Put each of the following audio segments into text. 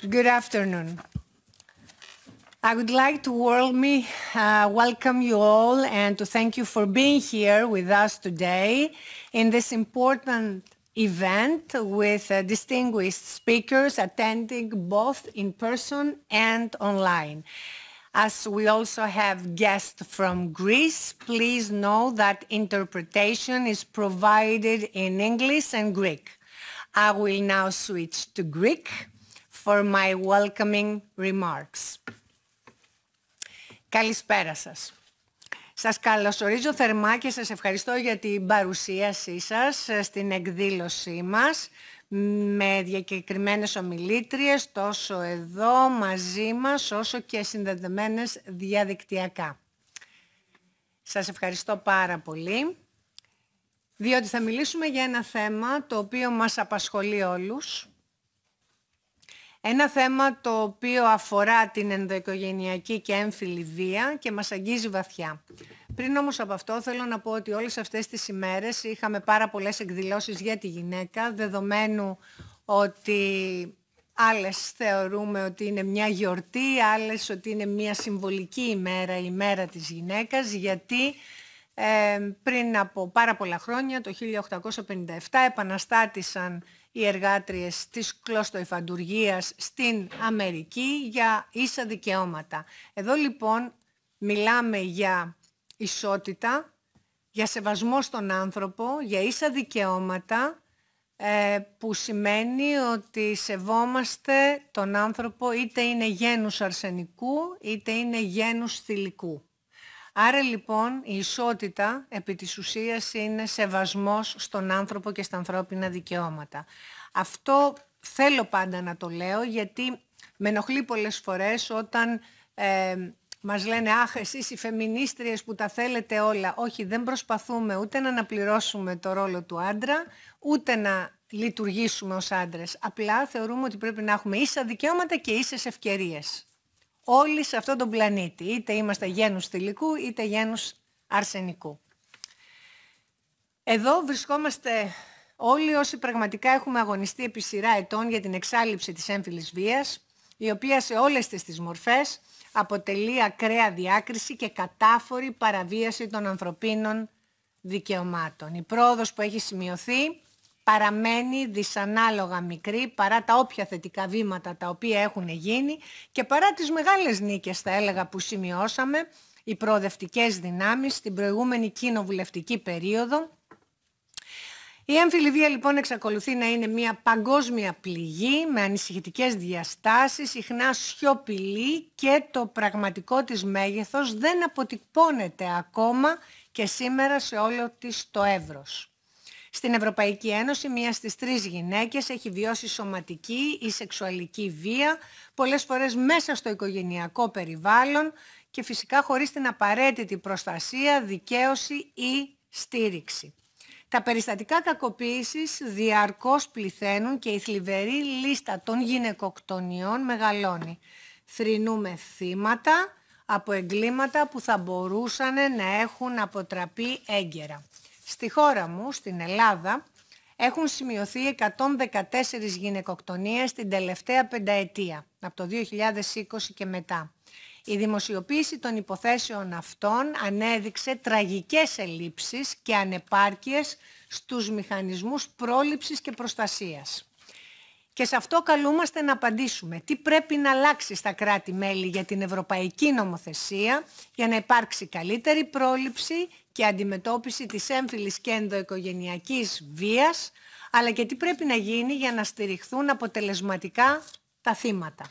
Good afternoon. I would like to welcome you all and to thank you for being here with us today in this important event with distinguished speakers attending both in person and online. As we also have guests from Greece, please know that interpretation is provided in English and Greek. I will now switch to Greek for my welcoming remarks. Καλησπέρα σας. Σας καλωσορίζω θερμά και σας ευχαριστώ για την παρουσίασή σας στην εκδήλωσή μας με διακεκριμένες ομιλήτριες τόσο εδώ μαζί μας όσο και συνδεδεμένες διαδικτυακά. Σας ευχαριστώ πάρα πολύ διότι θα μιλήσουμε για ένα θέμα το οποίο μας απασχολεί όλους. Ένα θέμα το οποίο αφορά την ενδοοικογενειακή και έμφυλη βία και μας αγγίζει βαθιά. Πριν όμως από αυτό θέλω να πω ότι όλες αυτές τις ημέρες είχαμε πάρα πολλές εκδηλώσεις για τη γυναίκα, δεδομένου ότι άλλες θεωρούμε ότι είναι μια γιορτή, άλλες ότι είναι μια συμβολική ημέρα, η ημέρα της γυναίκας, γιατί πριν από πάρα πολλά χρόνια, το 1857, επαναστάτησαν οι εργάτριες της κλωστοϊφαντουργίας στην Αμερική για ίσα δικαιώματα. Εδώ λοιπόν μιλάμε για ισότητα, για σεβασμό στον άνθρωπο, για ίσα δικαιώματα, που σημαίνει ότι σεβόμαστε τον άνθρωπο είτε είναι γένους αρσενικού είτε είναι γένους θηλυκού. Άρα λοιπόν η ισότητα επί της ουσίας είναι σεβασμός στον άνθρωπο και στα ανθρώπινα δικαιώματα. Αυτό θέλω πάντα να το λέω γιατί με ενοχλεί πολλές φορές όταν μας λένε «Αχ, εσείς οι φεμινίστριες που τα θέλετε όλα». Όχι, δεν προσπαθούμε ούτε να αναπληρώσουμε το ρόλο του άντρα, ούτε να λειτουργήσουμε ως άντρες. Απλά θεωρούμε ότι πρέπει να έχουμε ίσα δικαιώματα και ίσες ευκαιρίες. Όλοι σε αυτόν τον πλανήτη, είτε είμαστε γένους θηλυκού είτε γένους αρσενικού. Εδώ βρισκόμαστε όλοι όσοι πραγματικά έχουμε αγωνιστεί επί σειρά ετών για την εξάλειψη της έμφυλης βίας, η οποία σε όλες τις μορφές αποτελεί ακραία διάκριση και κατάφορη παραβίαση των ανθρωπίνων δικαιωμάτων. Η πρόοδος που έχει σημειωθεί παραμένει δυσανάλογα μικρή παρά τα όποια θετικά βήματα τα οποία έχουν γίνει και παρά τις μεγάλες νίκες θα έλεγα που σημειώσαμε οι προοδευτικές δυνάμεις στην προηγούμενη κοινοβουλευτική περίοδο. Η έμφυλη βία λοιπόν εξακολουθεί να είναι μια παγκόσμια πληγή με ανησυχητικές διαστάσεις, συχνά σιωπηλή και το πραγματικό της μέγεθος δεν αποτυπώνεται ακόμα και σήμερα σε όλο της το εύρος. Στην Ευρωπαϊκή Ένωση, μία στις 3 γυναίκες έχει βιώσει σωματική ή σεξουαλική βία, πολλές φορές μέσα στο οικογενειακό περιβάλλον και φυσικά χωρίς την απαραίτητη προστασία, δικαίωση ή στήριξη. Τα περιστατικά κακοποίησης διαρκώς πληθαίνουν και η θλιβερή λίστα των γυναικοκτονιών μεγαλώνει. Θρηνούμε θύματα από εγκλήματα που θα μπορούσαν να έχουν αποτραπεί έγκαιρα. Στη χώρα μου, στην Ελλάδα, έχουν σημειωθεί 114 γυναικοκτονίες την τελευταία πενταετία, από το 2020 και μετά. Η δημοσιοποίηση των υποθέσεων αυτών ανέδειξε τραγικές ελλείψεις και ανεπάρκειες στους μηχανισμούς πρόληψης και προστασίας. Και σε αυτό καλούμαστε να απαντήσουμε. Τι πρέπει να αλλάξει στα κράτη-μέλη για την ευρωπαϊκή νομοθεσία για να υπάρξει καλύτερη πρόληψη και αντιμετώπιση της έμφυλης και ενδοοικογενειακής βίας, αλλά και τι πρέπει να γίνει για να στηριχθούν αποτελεσματικά τα θύματα.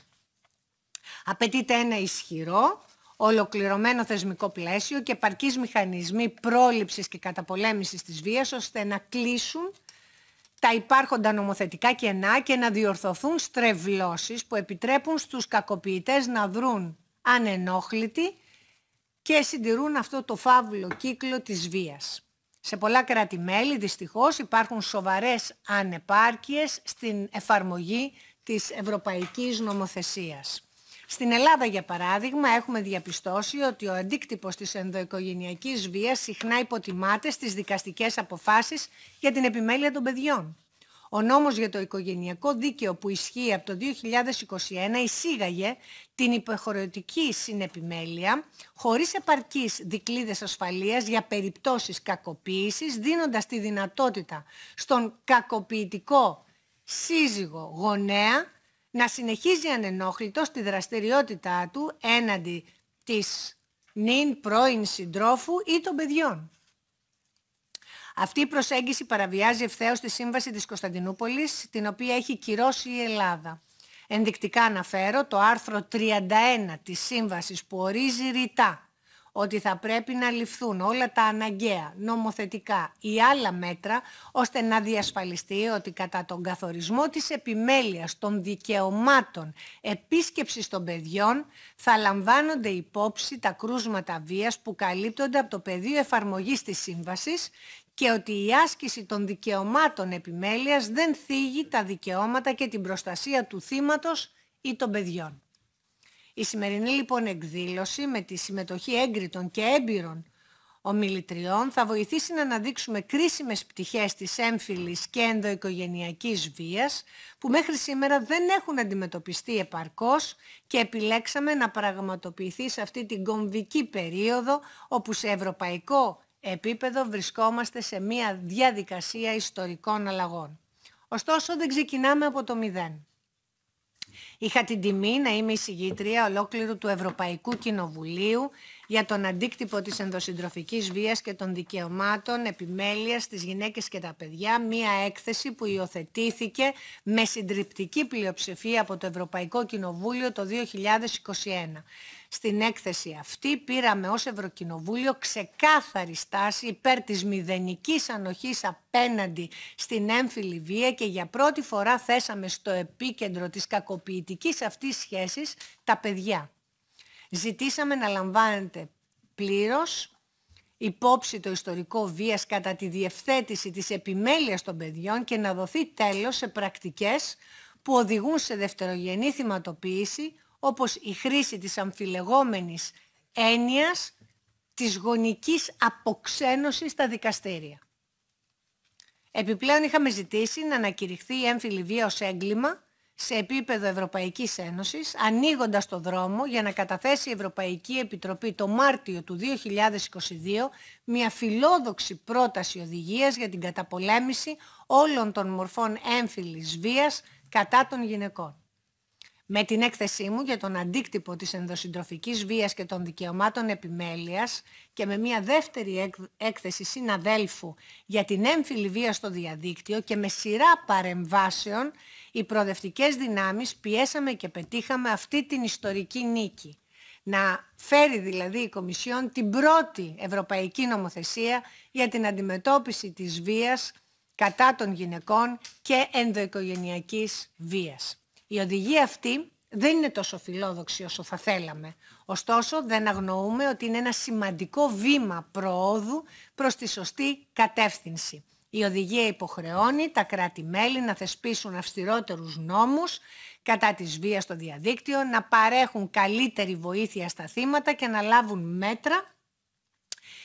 Απαιτείται ένα ισχυρό, ολοκληρωμένο θεσμικό πλαίσιο και επαρκείς μηχανισμοί πρόληψης και καταπολέμησης της βίας, ώστε να κλείσουν τα υπάρχοντα νομοθετικά κενά και να διορθωθούν στρεβλώσεις που επιτρέπουν στους κακοποιητές να δρουν ανενόχλητοι και συντηρούν αυτό το φαύλο κύκλο της βίας. Σε πολλά κράτη-μέλη δυστυχώς υπάρχουν σοβαρές ανεπάρκειες στην εφαρμογή της ευρωπαϊκής νομοθεσίας. Στην Ελλάδα, για παράδειγμα, έχουμε διαπιστώσει ότι ο αντίκτυπος της ενδοοικογενειακής βίας συχνά υποτιμάται στις δικαστικές αποφάσεις για την επιμέλεια των παιδιών. Ο νόμος για το οικογενειακό δίκαιο που ισχύει από το 2021 εισήγαγε την υποχρεωτική συνεπιμέλεια χωρίς επαρκείς δικλείδες ασφαλείας για περιπτώσεις κακοποίησης, δίνοντας τη δυνατότητα στον κακοποιητικό σύζυγο γονέα να συνεχίζει ανενόχλητος τη δραστηριότητά του έναντι της νυν πρώην συντρόφου ή των παιδιών. Αυτή η προσέγγιση παραβιάζει ευθέως τη Σύμβαση της Κωνσταντινούπολης, την οποία έχει κυρώσει η Ελλάδα. Ενδεικτικά αναφέρω το άρθρο 31 της Σύμβασης που ορίζει ρητά ότι θα πρέπει να ληφθούν όλα τα αναγκαία, νομοθετικά ή άλλα μέτρα, ώστε να διασφαλιστεί ότι κατά τον καθορισμό της επιμέλειας των δικαιωμάτων επίσκεψης των παιδιών θα λαμβάνονται υπόψη τα κρούσματα βίας που καλύπτονται από το πεδίο εφαρμογής της Σύμβασης και ότι η άσκηση των δικαιωμάτων επιμέλειας δεν θίγει τα δικαιώματα και την προστασία του θύματος ή των παιδιών. Η σημερινή λοιπόν εκδήλωση με τη συμμετοχή έγκριτων και έμπειρων ομιλητριών θα βοηθήσει να αναδείξουμε κρίσιμες πτυχές της έμφυλης και ενδοοικογενειακής βίας που μέχρι σήμερα δεν έχουν αντιμετωπιστεί επαρκώς και επιλέξαμε να πραγματοποιηθεί σε αυτή την κομβική περίοδο όπου σε ευρωπαϊκό επίπεδο βρισκόμαστε σε μια διαδικασία ιστορικών αλλαγών. Ωστόσο δεν ξεκινάμε από το μηδέν. Είχα την τιμή να είμαι εισηγήτρια ολόκληρου του Ευρωπαϊκού Κοινοβουλίου για τον αντίκτυπο της ενδοσυντροφικής βίας και των δικαιωμάτων επιμέλειας στις γυναίκες και τα παιδιά, μία έκθεση που υιοθετήθηκε με συντριπτική πλειοψηφία από το Ευρωπαϊκό Κοινοβούλιο το 2021. Στην έκθεση αυτή πήραμε ως Ευρωκοινοβούλιο ξεκάθαρη στάση υπέρ της μηδενικής ανοχής απέναντι στην έμφυλη βία και για πρώτη φορά θέσαμε στο επίκεντρο της κακοποιητικής αυτής σχέσης τα παιδιά. Ζητήσαμε να λαμβάνεται πλήρως υπόψη το ιστορικό βίας κατά τη διευθέτηση της επιμέλειας των παιδιών και να δοθεί τέλος σε πρακτικές που οδηγούν σε δευτερογενή θυματοποίηση, όπως η χρήση της αμφιλεγόμενης έννοιας της γονικής αποξένωσης στα δικαστήρια. Επιπλέον είχαμε ζητήσει να ανακηρυχθεί η έμφυλη βία ως έγκλημα σε επίπεδο Ευρωπαϊκής Ένωσης, ανοίγοντας το δρόμο για να καταθέσει η Ευρωπαϊκή Επιτροπή το Μάρτιο του 2022 μια φιλόδοξη πρόταση οδηγίας για την καταπολέμηση όλων των μορφών έμφυλης βίας κατά των γυναικών. Με την έκθεσή μου για τον αντίκτυπο της ενδοσυντροφικής βίας και των δικαιωμάτων επιμέλειας και με μια δεύτερη έκθεση συναδέλφου για την έμφυλη βία στο διαδίκτυο και με σειρά παρεμβάσεων, οι προοδευτικές δυνάμεις πιέσαμε και πετύχαμε αυτή την ιστορική νίκη. Να φέρει δηλαδή η Κομισιόν την πρώτη ευρωπαϊκή νομοθεσία για την αντιμετώπιση της βίας κατά των γυναικών και ενδοοικογενειακής βίας. Η οδηγία αυτή δεν είναι τόσο φιλόδοξη όσο θα θέλαμε. Ωστόσο, δεν αγνοούμε ότι είναι ένα σημαντικό βήμα προόδου προς τη σωστή κατεύθυνση. Η οδηγία υποχρεώνει τα κράτη-μέλη να θεσπίσουν αυστηρότερους νόμους κατά της βίας στο διαδίκτυο, να παρέχουν καλύτερη βοήθεια στα θύματα και να λάβουν μέτρα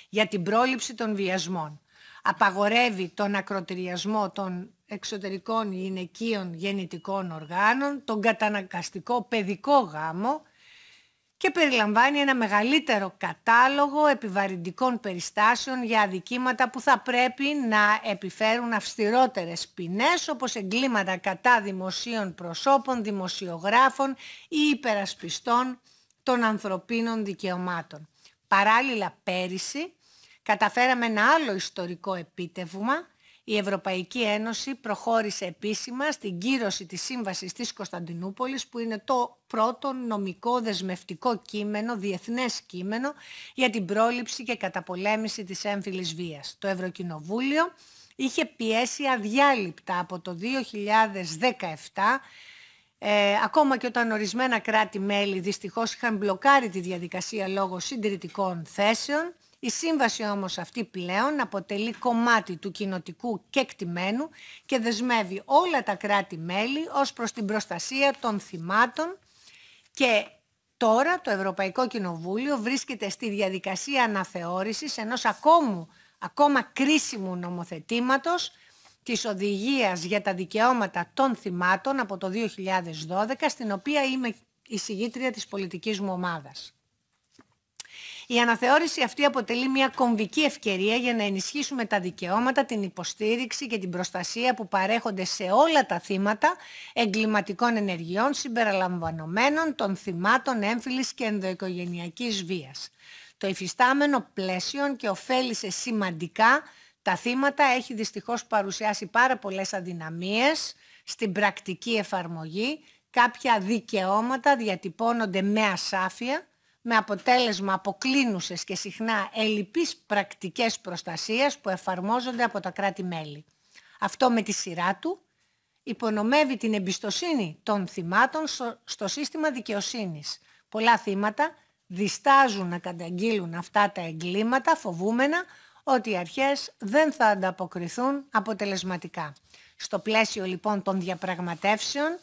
για την πρόληψη των βιασμών. Απαγορεύει τον ακροτηριασμό των εξωτερικών γυναικείων γεννητικών οργάνων, τον καταναγκαστικό παιδικό γάμο και περιλαμβάνει ένα μεγαλύτερο κατάλογο επιβαρυντικών περιστάσεων για αδικήματα που θα πρέπει να επιφέρουν αυστηρότερες ποινές, όπως εγκλήματα κατά δημοσίων προσώπων, δημοσιογράφων ή υπερασπιστών των ανθρωπίνων δικαιωμάτων. Παράλληλα, πέρυσι καταφέραμε ένα άλλο ιστορικό επίτευγμα. Η Ευρωπαϊκή Ένωση προχώρησε επίσημα στην κύρωση της Σύμβασης της Κωνσταντινούπολης, που είναι το πρώτο νομικό δεσμευτικό κείμενο, διεθνές κείμενο, για την πρόληψη και καταπολέμηση της έμφυλης βίας. Το Ευρωκοινοβούλιο είχε πιέσει αδιάλειπτα από το 2017, ακόμα και όταν ορισμένα κράτη-μέλη δυστυχώς είχαν μπλοκάρει τη διαδικασία λόγω συντηρητικών θέσεων. Η σύμβαση όμως αυτή πλέον αποτελεί κομμάτι του κοινοτικού κεκτημένου και δεσμεύει όλα τα κράτη-μέλη ως προς την προστασία των θυμάτων και τώρα το Ευρωπαϊκό Κοινοβούλιο βρίσκεται στη διαδικασία αναθεώρησης ενός ακόμα κρίσιμου νομοθετήματος, της Οδηγίας για τα Δικαιώματα των Θυμάτων από το 2012, στην οποία είμαι εισηγήτρια της πολιτικής μου ομάδας. Η αναθεώρηση αυτή αποτελεί μια κομβική ευκαιρία για να ενισχύσουμε τα δικαιώματα, την υποστήριξη και την προστασία που παρέχονται σε όλα τα θύματα εγκληματικών ενεργειών συμπεριλαμβανομένων των θυμάτων έμφυλης και ενδοοικογενειακής βίας. Το υφιστάμενο πλαίσιο και ωφέλισε σημαντικά τα θύματα, έχει δυστυχώς παρουσιάσει πάρα πολλές αδυναμίες στην πρακτική εφαρμογή, κάποια δικαιώματα διατυπώνονται με ασάφεια, με αποτέλεσμα αποκλίνουσες και συχνά ελλειπείς πρακτικές προστασίας που εφαρμόζονται από τα κράτη-μέλη. Αυτό με τη σειρά του υπονομεύει την εμπιστοσύνη των θυμάτων στο σύστημα δικαιοσύνης. Πολλά θύματα διστάζουν να καταγγείλουν αυτά τα εγκλήματα, φοβούμενα ότι οι αρχές δεν θα ανταποκριθούν αποτελεσματικά. Στο πλαίσιο λοιπόν των διαπραγματεύσεων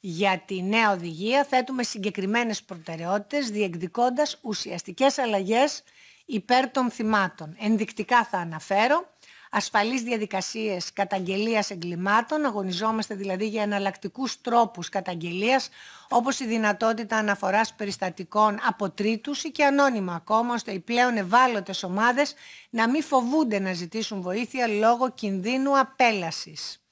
για τη νέα οδηγία θέτουμε συγκεκριμένες προτεραιότητες, διεκδικώντας ουσιαστικές αλλαγές υπέρ των θυμάτων. Ενδεικτικά θα αναφέρω ασφαλείς διαδικασίες καταγγελίας εγκλημάτων, αγωνιζόμαστε δηλαδή για εναλλακτικούς τρόπους καταγγελίας, όπως η δυνατότητα αναφοράς περιστατικών από τρίτους ή και ανώνυμα ακόμα, ώστε οι πλέον ευάλωτες ομάδες να μην φοβούνται να ζητήσουν βοήθεια λόγω κινδύνου απέλασης.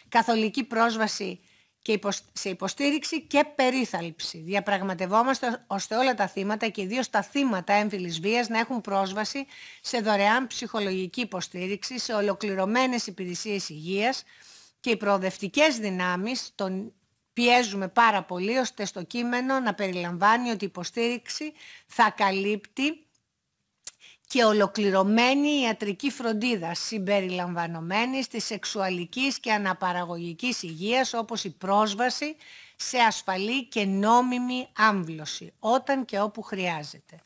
Καθολική πρόσβαση και σε υποστήριξη και περίθαλψη. Διαπραγματευόμαστε ώστε όλα τα θύματα και ιδίως τα θύματα έμφυλης βίας να έχουν πρόσβαση σε δωρεάν ψυχολογική υποστήριξη, σε ολοκληρωμένες υπηρεσίες υγείας, και οι προοδευτικές δυνάμεις τον πιέζουμε πάρα πολύ ώστε στο κείμενο να περιλαμβάνει ότι η υποστήριξη θα καλύπτει και ολοκληρωμένη ιατρική φροντίδα συμπεριλαμβανομένης της σεξουαλικής και αναπαραγωγικής υγείας, όπως η πρόσβαση σε ασφαλή και νόμιμη άμβλωση όταν και όπου χρειάζεται.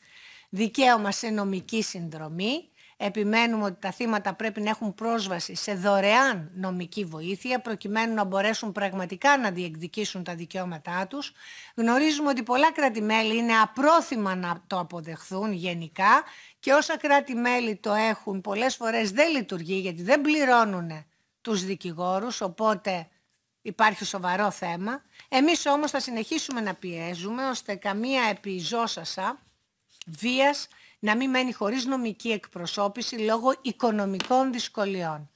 Δικαίωμα σε νομική συνδρομή. Επιμένουμε ότι τα θύματα πρέπει να έχουν πρόσβαση σε δωρεάν νομική βοήθεια προκειμένου να μπορέσουν πραγματικά να διεκδικήσουν τα δικαιώματά τους. Γνωρίζουμε ότι πολλά κράτη-μέλη είναι απρόθυμα να το αποδεχθούν γενικά και όσα κράτη-μέλη το έχουν πολλές φορές δεν λειτουργεί γιατί δεν πληρώνουν τους δικηγόρους, οπότε υπάρχει σοβαρό θέμα. Εμείς όμως θα συνεχίσουμε να πιέζουμε ώστε καμία επιζώσασα βίας να μην μένει χωρίς νομική εκπροσώπηση λόγω οικονομικών δυσκολιών.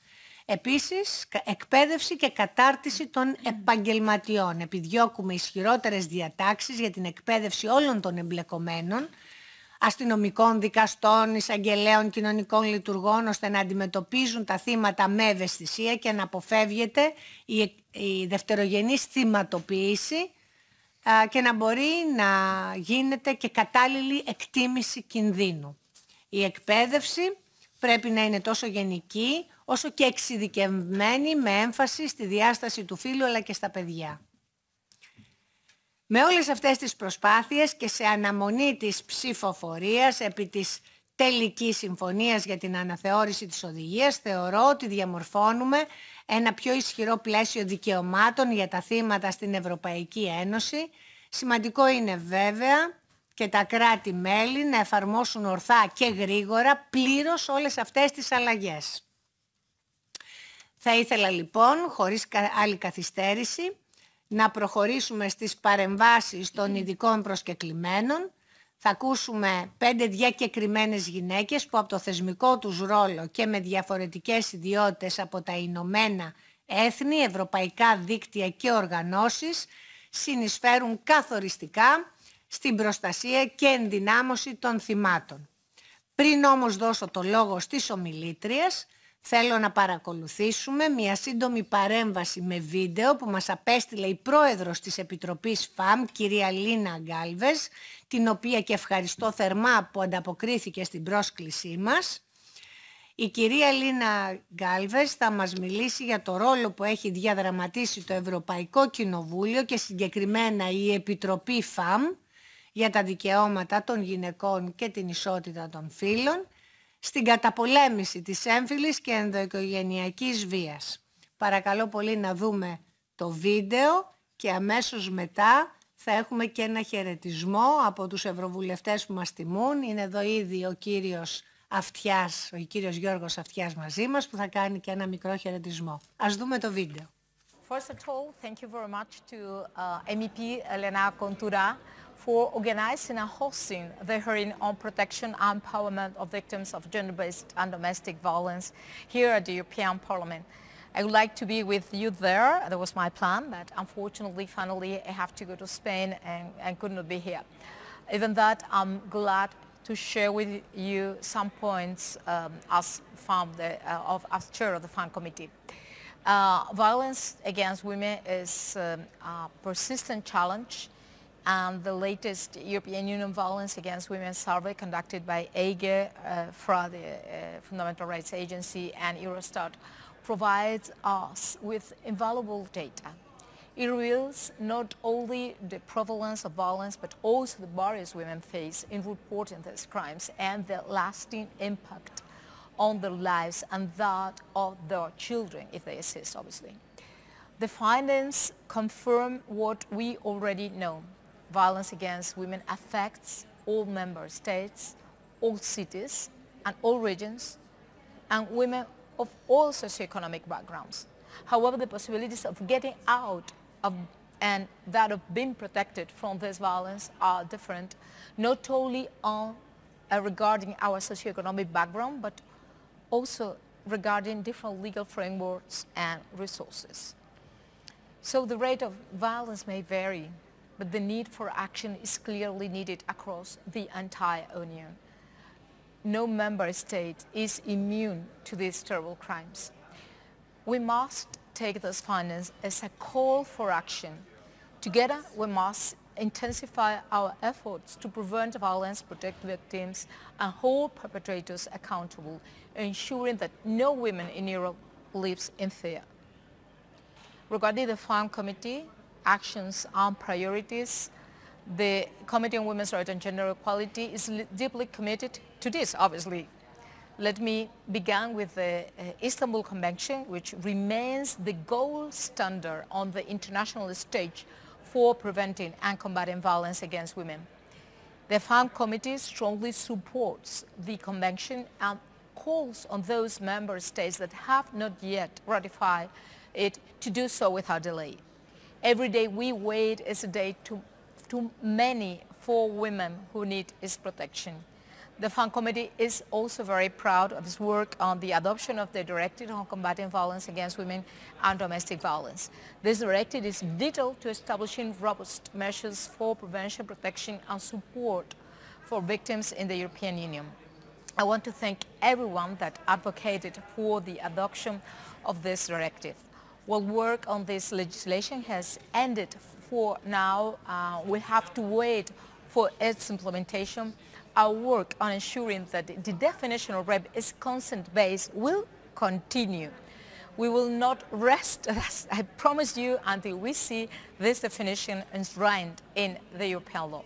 Επίσης, εκπαίδευση και κατάρτιση των επαγγελματιών. Επιδιώκουμε ισχυρότερες διατάξεις για την εκπαίδευση όλων των εμπλεκομένων, αστυνομικών, δικαστών, εισαγγελέων, κοινωνικών λειτουργών, ώστε να αντιμετωπίζουν τα θύματα με ευαισθησία και να αποφεύγεται η δευτερογενής θυματοποίηση και να μπορεί να γίνεται και κατάλληλη εκτίμηση κινδύνου. Η εκπαίδευση πρέπει να είναι τόσο γενική όσο και εξειδικευμένη, με έμφαση στη διάσταση του φύλου αλλά και στα παιδιά. Με όλες αυτές τις προσπάθειες και σε αναμονή της ψηφοφορίας επί της τελικής συμφωνίας για την αναθεώρηση της οδηγίας, θεωρώ ότι διαμορφώνουμε ένα πιο ισχυρό πλαίσιο δικαιωμάτων για τα θύματα στην Ευρωπαϊκή Ένωση. Σημαντικό είναι βέβαια και τα κράτη-μέλη να εφαρμόσουν ορθά και γρήγορα πλήρως όλες αυτές τις αλλαγές. Θα ήθελα λοιπόν, χωρίς άλλη καθυστέρηση, να προχωρήσουμε στις παρεμβάσεις των ειδικών προσκεκλημένων. Θα ακούσουμε 5 διακεκριμένες γυναίκες που από το θεσμικό τους ρόλο και με διαφορετικές ιδιότητες από τα Ηνωμένα Έθνη, ευρωπαϊκά δίκτυα και οργανώσεις συνεισφέρουν καθοριστικά στην προστασία και ενδυνάμωση των θυμάτων. Πριν όμως δώσω το λόγο στις ομιλήτριες, θέλω να παρακολουθήσουμε μια σύντομη παρέμβαση με βίντεο που μας απέστειλε η πρόεδρος της Επιτροπής ΦΑΜ, κυρία Λίνα Γκάλβες, την οποία και ευχαριστώ θερμά που ανταποκρίθηκε στην πρόσκλησή μας. Η κυρία Λίνα Γκάλβες θα μας μιλήσει για το ρόλο που έχει διαδραματίσει το Ευρωπαϊκό Κοινοβούλιο και συγκεκριμένα η Επιτροπή ΦΑΜ για τα δικαιώματα των γυναικών και την ισότητα των φύλων στην καταπολέμηση της έμφυλης και ενδοοικογενειακής βίας. Παρακαλώ πολύ να δούμε το βίντεο και αμέσως μετά θα έχουμε και ένα χαιρετισμό από τους ευρωβουλευτές που μας τιμούν. Είναι εδώ ήδη ο κύριος Αυτιάς, ο κύριος Γιώργος Αυτιάς μαζί μας, που θα κάνει και ένα μικρό χαιρετισμό. Ας δούμε το βίντεο. First of all, thank you very much to MEP Elena Contura for organizing and hosting the hearing on protection and empowerment of victims of gender-based and domestic violence here at the European Parliament. I would like to be with you there. That was my plan, but unfortunately, finally, I have to go to Spain and could not be here. Even that, I'm glad to share with you some points as chair of the FAN committee. Violence against women is a persistent challenge, and the latest European Union Violence Against Women survey conducted by EIGE, FRA, the Fundamental Rights Agency, and Eurostat provides us with invaluable data. It reveals not only the prevalence of violence, but also the barriers women face in reporting these crimes and the lasting impact on their lives and that of their children, if they exist, obviously. The findings confirm what we already know. Violence against women affects all member states, all cities, and all regions, and women of all socioeconomic backgrounds. However, the possibilities of getting out and that of being protected from this violence are different, not only regarding our socioeconomic background, but also regarding different legal frameworks and resources. So the rate of violence may vary, but the need for action is clearly needed across the entire Union. No member state is immune to these terrible crimes. We must take those findings as a call for action. Together, we must intensify our efforts to prevent violence, protect victims, and hold perpetrators accountable, ensuring that no woman in Europe lives in fear. Regarding the FAN Committee, actions and priorities, the Committee on Women's Rights and Gender Equality is deeply committed to this, obviously. Let me begin with the Istanbul Convention, which remains the gold standard on the international stage for preventing and combating violence against women. The FAN Committee strongly supports the convention and calls on those member states that have not yet ratified it to do so without delay. Every day we wait is a day too many for women who need its protection. The FAN Committee is also very proud of its work on the adoption of the Directive on Combating Violence Against Women and Domestic Violence. This directive is vital to establishing robust measures for prevention, protection, and support for victims in the European Union. I want to thank everyone that advocated for the adoption of this directive. While work on this legislation has ended for now, we have to wait for its implementation. Our work on ensuring that the definition of rape is consent-based will continue. We will not rest, as I promise you, until we see this definition enshrined in the European law.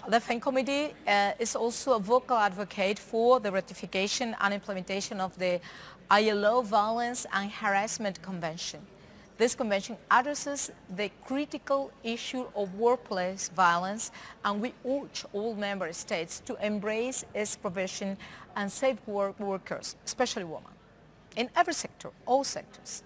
The FAN Committee is also a vocal advocate for the ratification and implementation of the ILO Violence and Harassment Convention. This convention addresses the critical issue of workplace violence, and we urge all member states to embrace its provision and safeguard workers, especially women, in every sector, all sectors.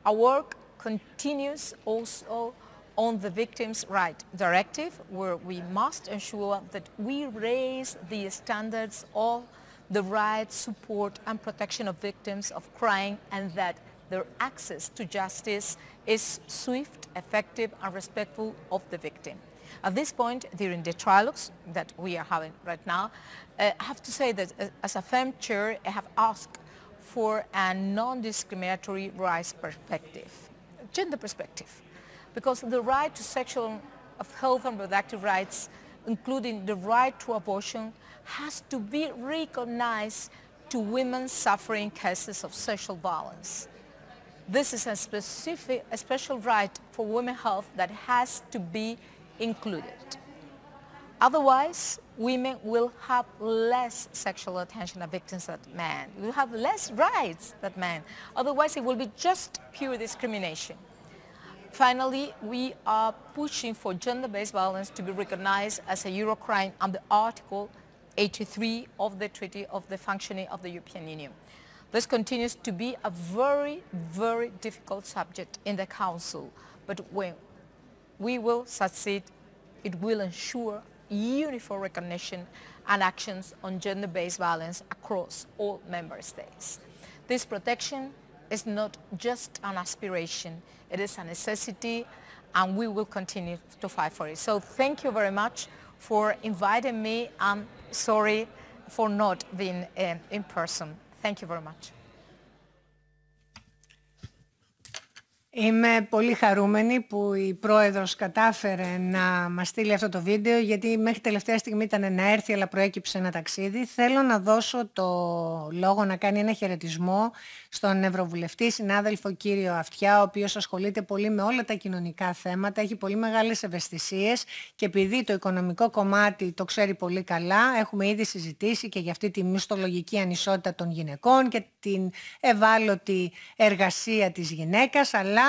Our work continues also on the Victims' Rights Directive, where we must ensure that we raise the standards of the rights, support, and protection of victims of crime, and that their access to justice is swift, effective, and respectful of the victim. At this point, during the trilogues that we are having right now, I have to say that as a FEM chair, I have asked for a non-discriminatory rights perspective, gender perspective, because the right to sexual, health and reproductive rights, including the right to abortion, has to be recognized to women suffering cases of sexual violence. This is a special right for women's health that has to be included. Otherwise, women will have less sexual attention as victims than men. We will have less rights than men. Otherwise, it will be just pure discrimination. Finally, we are pushing for gender-based violence to be recognized as a Eurocrime under Article 83 of the Treaty of the Functioning of the European Union. This continues to be a very, very difficult subject in the Council, but when we will succeed, it will ensure uniform recognition and actions on gender-based violence across all member states. This protection is not just an aspiration, it is a necessity, and we will continue to fight for it. So thank you very much for inviting me. I'm sorry for not being in person. Thank you very much. Είμαι πολύ χαρούμενη που η πρόεδρος κατάφερε να μας στείλει αυτό το βίντεο, γιατί μέχρι τελευταία στιγμή ήταν να έρθει, αλλά προέκυψε ένα ταξίδι. Θέλω να δώσω το λόγο να κάνει ένα χαιρετισμό στον Ευρωβουλευτή συνάδελφο κύριο Αυτιά, ο οποίος ασχολείται πολύ με όλα τα κοινωνικά θέματα, έχει πολύ μεγάλες ευαισθησίες και επειδή το οικονομικό κομμάτι το ξέρει πολύ καλά, έχουμε ήδη συζητήσει και για αυτή τη μισθολογική ανισότητα των γυναικών και την ευάλωτη εργασία της γυναίκας, αλλά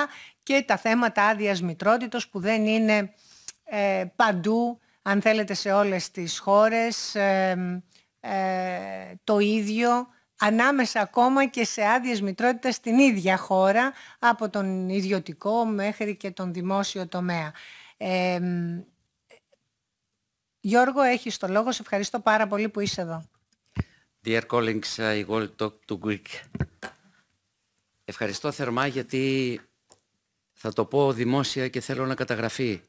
και τα θέματα άδειας μητρότητος που δεν είναι παντού, αν θέλετε σε όλες τις χώρες, το ίδιο, ανάμεσα ακόμα και σε άδειες μητρότητας στην ίδια χώρα, από τον ιδιωτικό μέχρι και τον δημόσιο τομέα. Γιώργο, έχεις το λόγο. Σε ευχαριστώ πάρα πολύ που είσαι εδώ. Dear colleagues, I will talk to Greek. Ευχαριστώ θερμά γιατί θα το πω δημόσια και θέλω να καταγραφεί.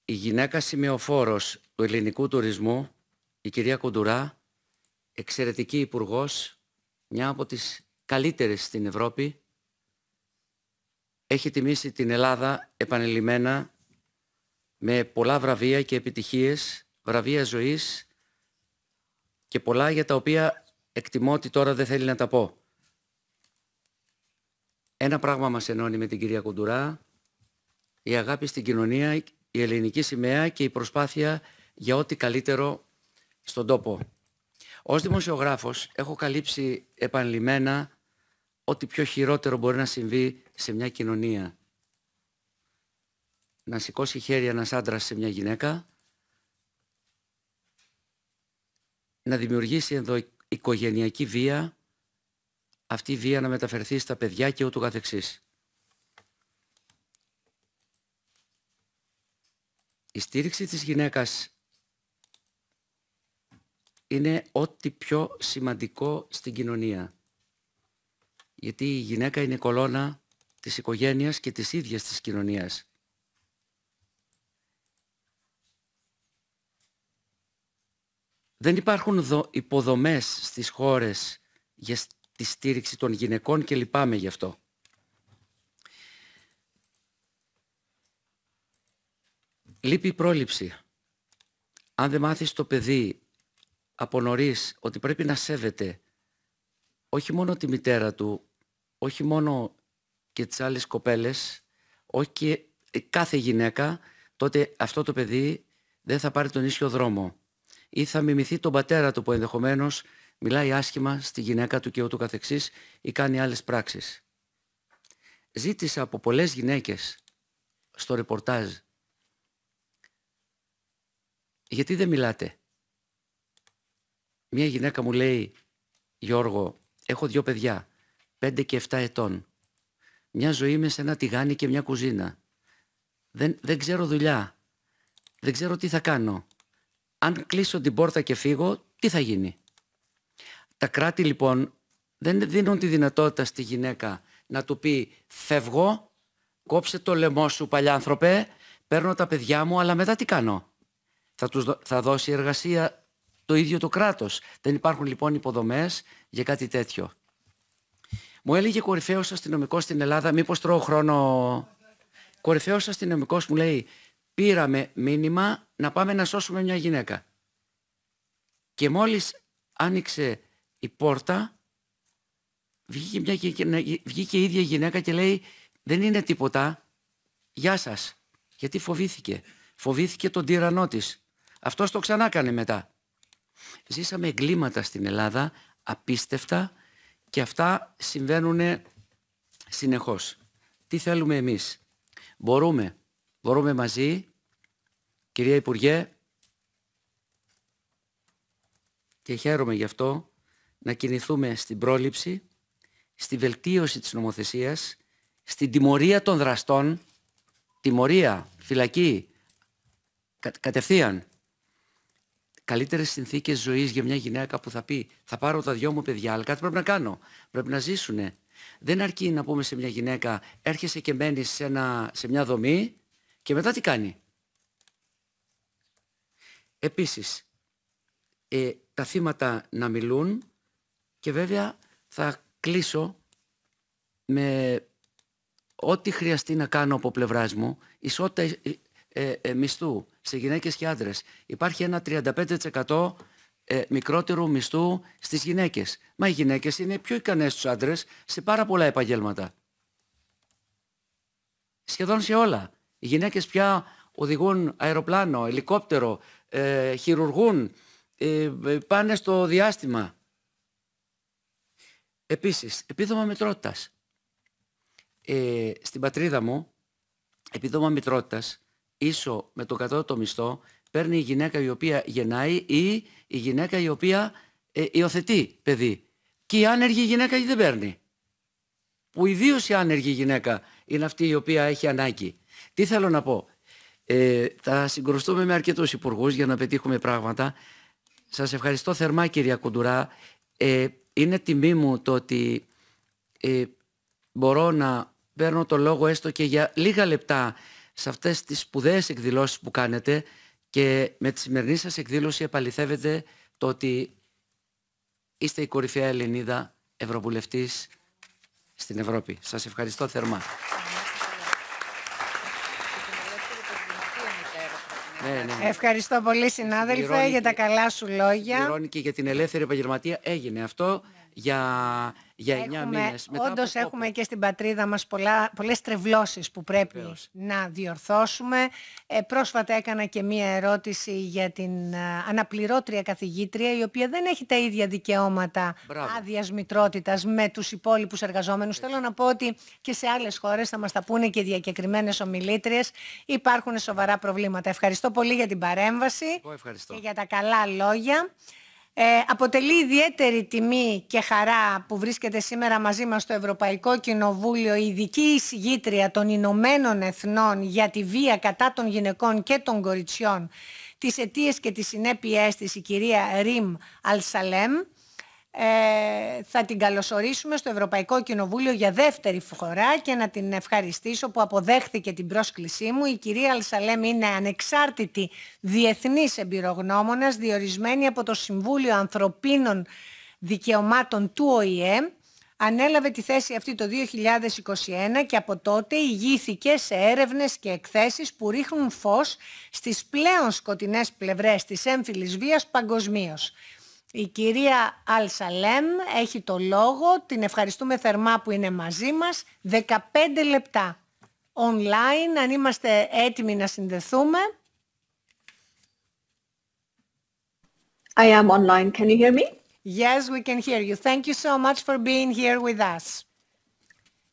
Η γυναίκα σημεοφόρος του ελληνικού τουρισμού, η κυρία Κουντουρά, εξαιρετική υπουργός, μια από τις καλύτερες στην Ευρώπη, έχει τιμήσει την Ελλάδα επανειλημμένα με πολλά βραβεία και επιτυχίες, βραβεία ζωής και πολλά για τα οποία εκτιμώ ότι τώρα δεν θέλει να τα πω. Ένα πράγμα μας ενώνει με την κυρία Κουντουρά, η αγάπη στην κοινωνία, η ελληνική σημαία και η προσπάθεια για ό,τι καλύτερο στον τόπο. Ως δημοσιογράφος έχω καλύψει επανειλημμένα ό,τι πιο χειρότερο μπορεί να συμβεί σε μια κοινωνία. Να σηκώσει χέρι ένας άντρας σε μια γυναίκα, να δημιουργήσει ενδοοικογενειακή βία, αυτή η βία να μεταφερθεί στα παιδιά και ούτω καθεξής. Η στήριξη της γυναίκας είναι ό,τι πιο σημαντικό στην κοινωνία. Γιατί η γυναίκα είναι κολόνα της οικογένειας και της ίδιας της κοινωνίας. Δεν υπάρχουν υποδομές στις χώρες για τη στήριξη των γυναικών και λυπάμαι γι' αυτό. Λείπει η πρόληψη. Αν δεν μάθεις το παιδί από νωρίς ότι πρέπει να σέβεται όχι μόνο τη μητέρα του, όχι μόνο και τις άλλες κοπέλες, όχι και κάθε γυναίκα, τότε αυτό το παιδί δεν θα πάρει τον ίσιο δρόμο. Ή θα μιμηθεί τον πατέρα του που ενδεχομένως μιλάει άσχημα στη γυναίκα του και ούτω καθεξής ή κάνει άλλες πράξεις. Ζήτησα από πολλές γυναίκες στο ρεπορτάζ, γιατί δεν μιλάτε. Μια γυναίκα μου λέει, Γιώργο, έχω 2 παιδιά, 5 και 7 ετών. Μια ζωή με σε ένα τηγάνι και μια κουζίνα. Δεν ξέρω δουλειά. Δεν ξέρω τι θα κάνω. Αν κλείσω την πόρτα και φύγω, τι θα γίνει. Τα κράτη λοιπόν δεν δίνουν τη δυνατότητα στη γυναίκα να του πει φεύγω, κόψε το λαιμό σου παλιάνθρωπε, παίρνω τα παιδιά μου, αλλά μετά τι κάνω. Θα δώσει εργασία το ίδιο το κράτος. Δεν υπάρχουν λοιπόν υποδομές για κάτι τέτοιο. Μου έλεγε κορυφαίος αστυνομικός στην Ελλάδα, μήπως τρώω χρόνο. Κορυφαίος αστυνομικός μου λέει, πήραμε μήνυμα να πάμε να σώσουμε μια γυναίκα. Και μόλις άνοιξε η πόρτα, βγήκε η ίδια γυναίκα και λέει, δεν είναι τίποτα, γεια σας. Γιατί φοβήθηκε. Φοβήθηκε τον τυραννό της. Αυτός το ξανά έκανε μετά. Ζήσαμε εγκλήματα στην Ελλάδα, απίστευτα, και αυτά συμβαίνουν συνεχώς. Τι θέλουμε εμείς. Μπορούμε μαζί, κυρία Υπουργέ, και χαίρομαι γι' αυτό, να κινηθούμε στην πρόληψη, στη βελτίωση της νομοθεσίας, στην τιμωρία των δραστών, τιμωρία, φυλακή, κατευθείαν. Καλύτερες συνθήκες ζωής για μια γυναίκα που θα πει θα πάρω τα 2 μου παιδιά, αλλά κάτι πρέπει να κάνω, πρέπει να ζήσουνε. Δεν αρκεί να πούμε σε μια γυναίκα έρχεσαι και μένεις σε μια δομή και μετά τι κάνει. Επίσης, τα θύματα να μιλούν και βέβαια θα κλείσω με ό,τι χρειαστεί να κάνω από πλευράς μου, ισότητα μισθού σε γυναίκες και άντρες. Υπάρχει ένα 35% μικρότερου μισθού στις γυναίκες. Μα οι γυναίκες είναι πιο ικανές στους άντρες σε πάρα πολλά επαγγέλματα. Σχεδόν σε όλα. Οι γυναίκες πια οδηγούν αεροπλάνο, ελικόπτερο, χειρουργούν, πάνε στο διάστημα. Επίσης, επίδομα μητρότητας. Στην πατρίδα μου, επίδομα μητρότητας, ίσο με το κατώτατο μισθό, παίρνει η γυναίκα η οποία γεννάει ή η γυναίκα η οποία υιοθετεί παιδί. Και η άνεργη γυναίκα δεν παίρνει. Που ιδίως η άνεργη γυναίκα είναι αυτή η οποία έχει ανάγκη. Τι θέλω να πω. Θα συγκρουστούμε με αρκετούς υπουργούς για να πετύχουμε πράγματα. Σας ευχαριστώ θερμά, κυρία Κουντουρά. Είναι τιμή μου το ότι μπορώ να παίρνω το λόγο έστω και για λίγα λεπτά σε αυτές τις σπουδαίες εκδηλώσεις που κάνετε, και με τη σημερινή σας εκδήλωση επαληθεύετε το ότι είστε η κορυφαία Ελληνίδα Ευρωβουλευτής στην Ευρώπη. Σας ευχαριστώ θερμά. Ναι. Ευχαριστώ πολύ, συνάδελφε, για τα καλά σου λόγια. Πληρώνει και για την ελεύθερη επαγγελματία. Έγινε αυτό για 9 μήνες. Όντως έχουμε και στην πατρίδα μας πολλές τρευλώσεις που πρέπει να διορθώσουμε. Πρόσφατα έκανα και μία ερώτηση για την αναπληρώτρια καθηγήτρια, η οποία δεν έχει τα ίδια δικαιώματα άδειας μητρότητας με τους υπόλοιπους εργαζόμενους. Θέλω να πω ότι και σε άλλες χώρες, θα μας τα πούνε και διακεκριμένες ομιλήτριες, υπάρχουν σοβαρά προβλήματα. Ευχαριστώ πολύ για την παρέμβαση και για τα καλά λόγια. Αποτελεί ιδιαίτερη τιμή και χαρά που βρίσκεται σήμερα μαζί μας στο Ευρωπαϊκό Κοινοβούλιο η ειδική εισηγήτρια των Ηνωμένων Εθνών για τη βία κατά των γυναικών και των κοριτσιών, τις αιτίες και τις συνέπειές της, η κυρία Ριμ Αλσαλέμ. Θα την καλωσορίσουμε στο Ευρωπαϊκό Κοινοβούλιο για δεύτερη φορά και να την ευχαριστήσω που αποδέχθηκε την πρόσκλησή μου. Η κυρία Αλσαλέμ είναι ανεξάρτητη διεθνής εμπειρογνώμονας, διορισμένη από το Συμβούλιο Ανθρωπίνων Δικαιωμάτων του ΟΗΕ. Ανέλαβε τη θέση αυτή το 2021 και από τότε ηγήθηκε σε έρευνες και εκθέσεις που ρίχνουν φως στις πλέον σκοτεινές πλευρές της έμφυλης βίας παγκοσμίως. Η κυρία Αλσαλέμ έχει το λόγο, την ευχαριστούμε θερμά που είναι μαζί μας. 15 λεπτά online, αν είμαστε έτοιμοι να συνδεθούμε. I am online. Can you hear me? Yes, we can hear you. Thank you so much for being here with us.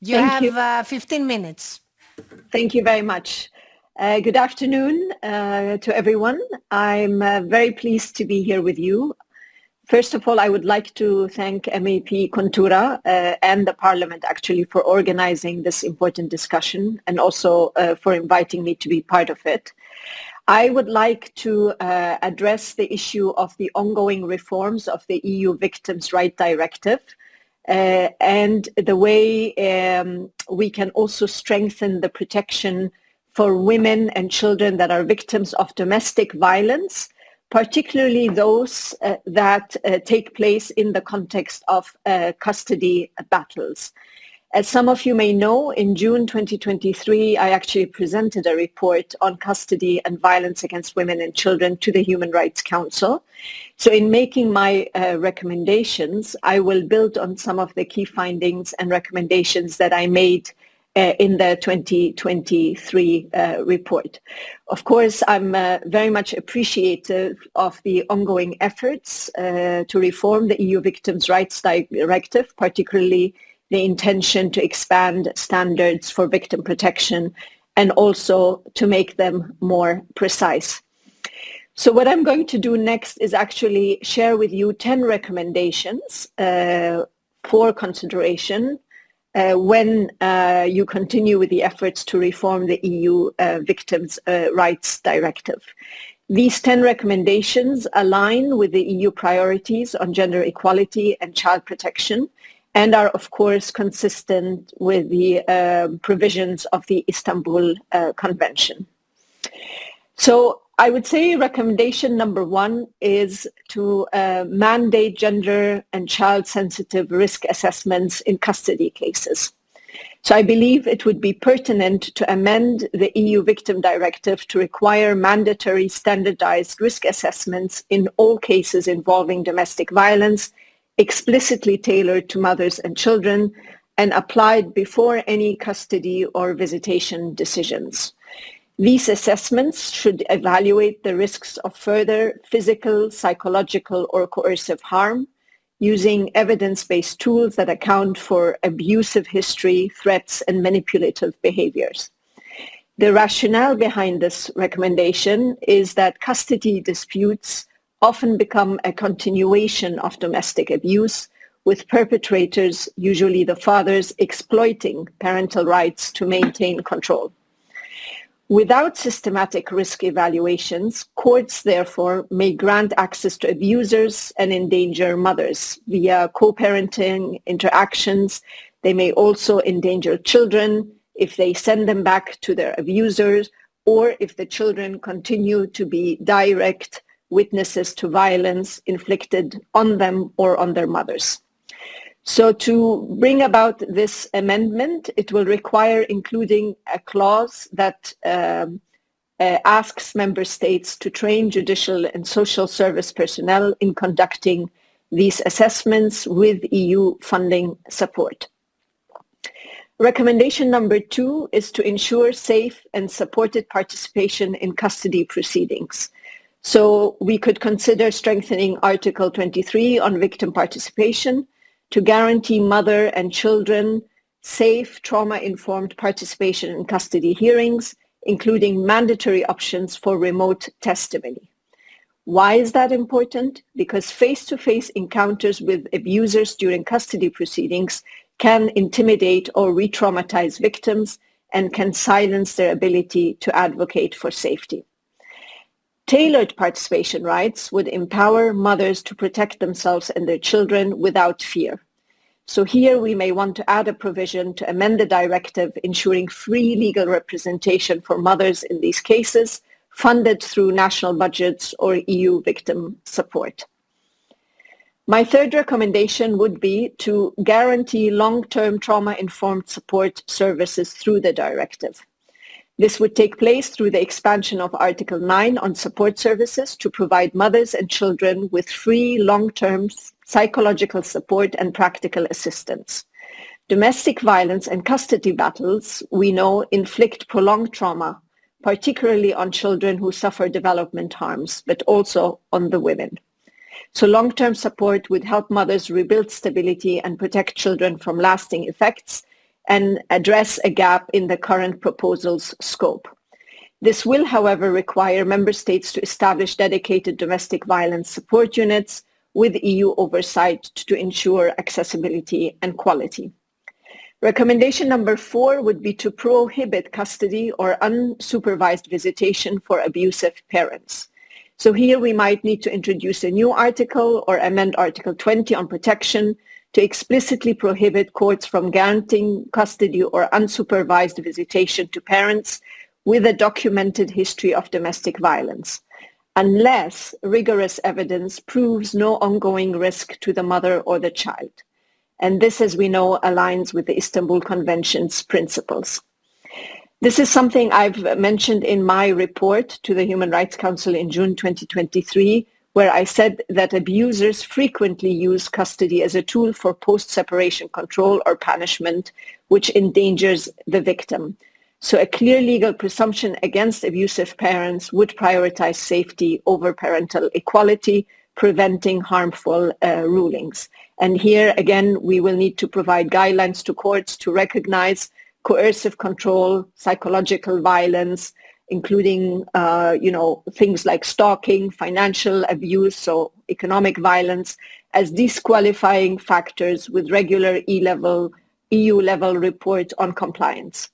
You have 15 minutes. Thank you very much. Good afternoon to everyone. I'm very pleased to be here with you. First of all, I would like to thank MEP Kontura and the Parliament actually for organizing this important discussion and also for inviting me to be part of it. I would like to address the issue of the ongoing reforms of the EU Victims' Rights Directive and the way we can also strengthen the protection for women and children that are victims of domestic violence, particularly those that take place in the context of custody battles. As some of you may know, in June 2023, I actually presented a report on custody and violence against women and children to the Human Rights Council. So in making my recommendations, I will build on some of the key findings and recommendations that I made in the 2023 report. Of course, I'm very much appreciative of the ongoing efforts to reform the EU Victims' Rights Directive, particularly the intention to expand standards for victim protection and also to make them more precise. So what I'm going to do next is actually share with you 10 recommendations for consideration when you continue with the efforts to reform the EU Victims' Rights Directive. These 10 recommendations align with the EU priorities on gender equality and child protection and are, of course, consistent with the provisions of the Istanbul Convention. So I would say recommendation number 1 is to mandate gender and child-sensitive risk assessments in custody cases. So I believe it would be pertinent to amend the EU Victim Directive to require mandatory standardized risk assessments in all cases involving domestic violence, explicitly tailored to mothers and children, and applied before any custody or visitation decisions. These assessments should evaluate the risks of further physical, psychological, or coercive harm using evidence-based tools that account for abusive history, threats, and manipulative behaviors. The rationale behind this recommendation is that custody disputes often become a continuation of domestic abuse, with perpetrators, usually the fathers, exploiting parental rights to maintain control. Without systematic risk evaluations, courts therefore may grant access to abusers and endanger mothers via co-parenting interactions. They may also endanger children if they send them back to their abusers, or if the children continue to be direct witnesses to violence inflicted on them or on their mothers. So to bring about this amendment, it will require including a clause that asks member states to train judicial and social service personnel in conducting these assessments with EU funding support. Recommendation number 2 is to ensure safe and supported participation in custody proceedings. So we could consider strengthening Article 23 on victim participation to guarantee mother and children safe, trauma-informed participation in custody hearings, including mandatory options for remote testimony. Why is that important? Because face-to-face encounters with abusers during custody proceedings can intimidate or re-traumatize victims and can silence their ability to advocate for safety. Tailored participation rights would empower mothers to protect themselves and their children without fear. So here we may want to add a provision to amend the directive ensuring free legal representation for mothers in these cases, funded through national budgets or EU victim support. My third recommendation would be to guarantee long-term trauma-informed support services through the directive. This would take place through the expansion of Article 9 on support services to provide mothers and children with free long-term psychological support and practical assistance. Domestic violence and custody battles, we know, inflict prolonged trauma, particularly on children who suffer development harms, but also on the women. So long-term support would help mothers rebuild stability and protect children from lasting effects and address a gap in the current proposal's scope. This will, however, require member states to establish dedicated domestic violence support units with EU oversight to ensure accessibility and quality. Recommendation number 4 would be to prohibit custody or unsupervised visitation for abusive parents. So here we might need to introduce a new article or amend Article 20 on protection to explicitly prohibit courts from granting custody or unsupervised visitation to parents with a documented history of domestic violence, unless rigorous evidence proves no ongoing risk to the mother or the child. And this, as we know, aligns with the Istanbul Convention's principles. This is something I've mentioned in my report to the Human Rights Council in June 2023, where I said that abusers frequently use custody as a tool for post-separation control or punishment, which endangers the victim. So a clear legal presumption against abusive parents would prioritize safety over parental equality, preventing harmful rulings. And here, again, we will need to provide guidelines to courts to recognize coercive control, psychological violence, including, things like stalking, financial abuse, so economic violence, as disqualifying factors with regular EU-level report on compliance.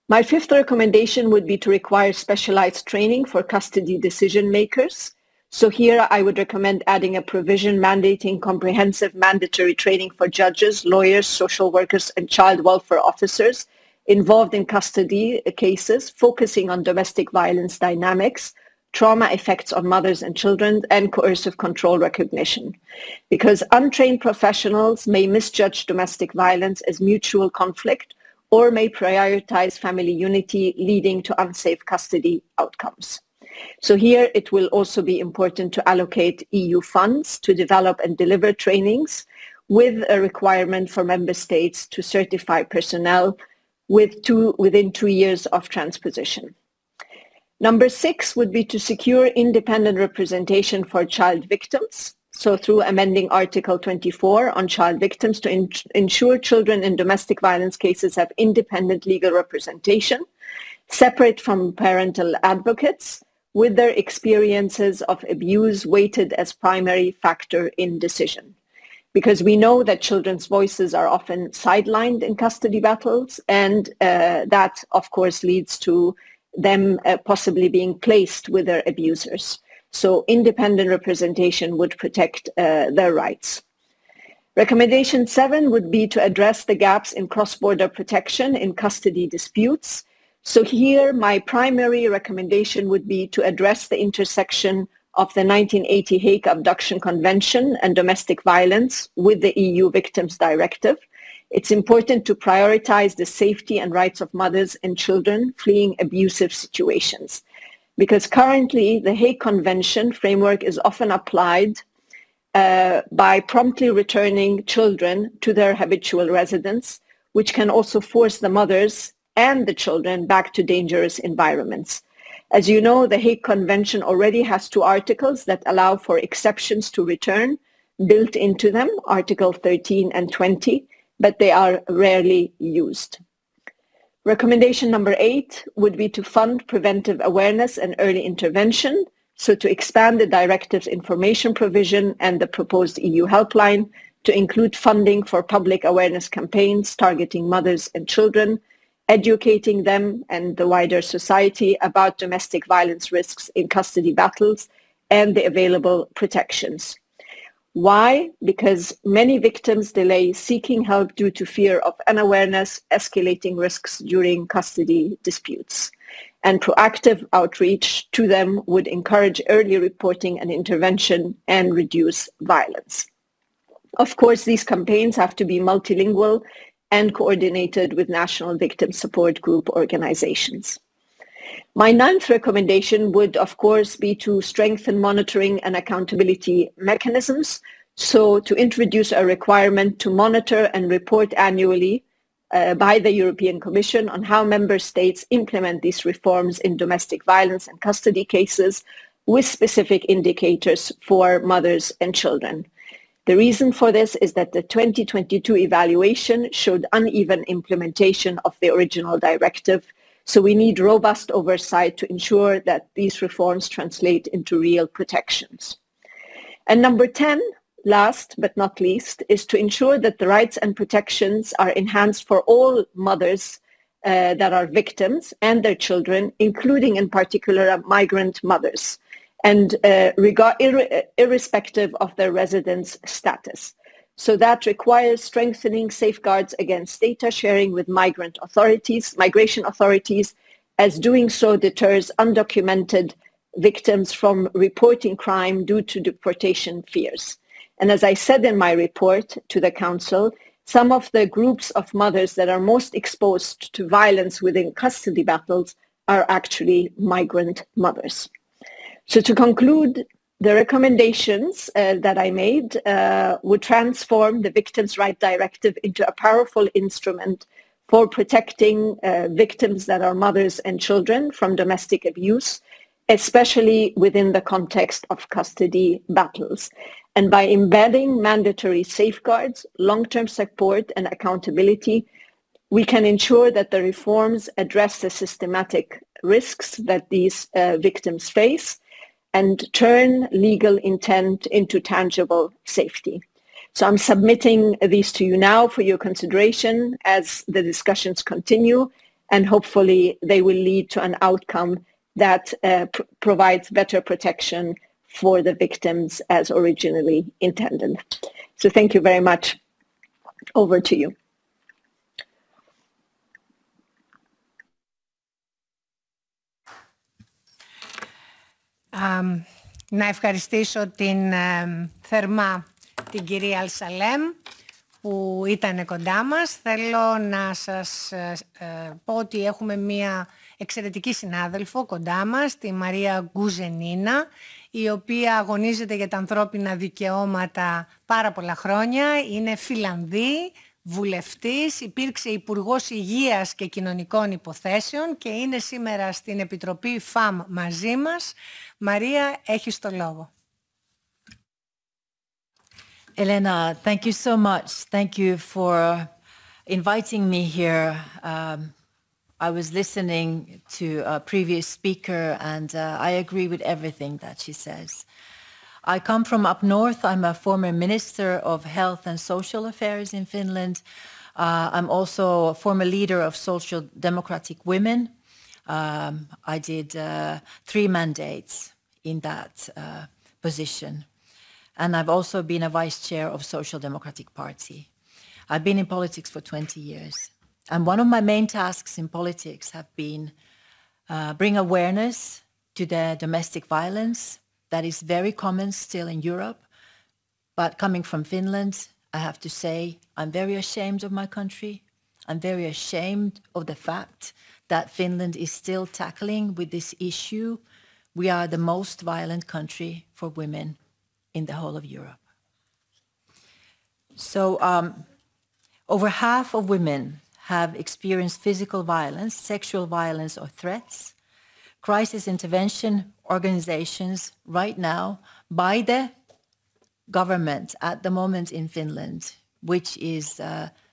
My fifth recommendation would be to require specialized training for custody decision makers. So here I would recommend adding a provision mandating comprehensive mandatory training for judges, lawyers, social workers, and child welfare officers involved in custody cases, focusing on domestic violence dynamics, trauma effects on mothers and children, and coercive control recognition. Because untrained professionals may misjudge domestic violence as mutual conflict or may prioritize family unity, leading to unsafe custody outcomes. So here it will also be important to allocate EU funds to develop and deliver trainings, with a requirement for member states to certify personnel within 2 years of transposition. Number 6 would be to secure independent representation for child victims. So through amending Article 24 on child victims to ensure children in domestic violence cases have independent legal representation, separate from parental advocates, with their experiences of abuse weighted as primary factor in decision. Because we know that children's voices are often sidelined in custody battles, and that, of course, leads to them possibly being placed with their abusers. So independent representation would protect their rights. Recommendation 7 would be to address the gaps in cross-border protection in custody disputes. So here, my primary recommendation would be to address the intersection of the 1980 Hague Abduction Convention and domestic violence with the EU Victims Directive. It's important to prioritize the safety and rights of mothers and children fleeing abusive situations, because currently the Hague Convention framework is often applied by promptly returning children to their habitual residence, which can also force the mothers and the children back to dangerous environments. As you know, the Hague Convention already has 2 articles that allow for exceptions to return built into them, Article 13 and 20, but they are rarely used. Recommendation number 8 would be to fund preventive awareness and early intervention, so to expand the directive's information provision and the proposed EU helpline to include funding for public awareness campaigns targeting mothers and children, educating them and the wider society about domestic violence risks in custody battles and the available protections. Why? Because many victims delay seeking help due to fear of unawareness, escalating risks during custody disputes. And proactive outreach to them would encourage early reporting and intervention and reduce violence. Of course, these campaigns have to be multilingual and coordinated with national victim support group organizations. My 9th recommendation would, of course, be to strengthen monitoring and accountability mechanisms, so to introduce a requirement to monitor and report annually by the European Commission on how member states implement these reforms in domestic violence and custody cases, with specific indicators for mothers and children. The reason for this is that the 2022 evaluation showed uneven implementation of the original directive, so we need robust oversight to ensure that these reforms translate into real protections. And number 10, last but not least, is to ensure that the rights and protections are enhanced for all mothers that are victims and their children, including in particular migrant mothers, and irrespective of their residence status. So that requires strengthening safeguards against data sharing with migration authorities, as doing so deters undocumented victims from reporting crime due to deportation fears. And as I said in my report to the Council, some of the groups of mothers that are most exposed to violence within custody battles are actually migrant mothers. So to conclude, the recommendations that I made would transform the Victims' Rights Directive into a powerful instrument for protecting victims that are mothers and children from domestic abuse, especially within the context of custody battles. And by embedding mandatory safeguards, long-term support and accountability, we can ensure that the reforms address the systematic risks that these victims face and turn legal intent into tangible safety. So I'm submitting these to you now for your consideration as the discussions continue, and hopefully they will lead to an outcome that provides better protection for the victims as originally intended. So thank you very much. Over to you. Να ευχαριστήσω θερμά την κυρία Αλσαλέμ που ήταν κοντά μας. Θέλω να σας πω ότι έχουμε μία εξαιρετική συνάδελφο κοντά μας, τη Μαρία Γκουζενίνα, η οποία αγωνίζεται για τα ανθρώπινα δικαιώματα πάρα πολλά χρόνια. Είναι Φιλανδή, βουλευτής, υπήρξε Υπουργός Υγείας και Κοινωνικών Υποθέσεων και είναι σήμερα στην Επιτροπή ΦΑΜ μαζί μας. Μαρία, έχεις το λόγο. Elena, thank you so much. Thank you for inviting me here. I was listening to a previous speaker and I agree with everything that she says. I come from up north. I'm a former Minister of Health and Social Affairs in Finland. I'm also a former leader of Social Democratic Women. I did 3 mandates in that position. And I've also been a vice chair of Social Democratic Party. I've been in politics for 20 years. And one of my main tasks in politics have been bring awareness to the domestic violence that is very common still in Europe. But coming from Finland, I have to say I'm very ashamed of my country. I'm very ashamed of the fact that Finland is still tackling with this issue. We are the most violent country for women in the whole of Europe. So over half of women have experienced physical violence, sexual violence or threats. Crisis intervention organizations right now by the government at the moment in Finland, which is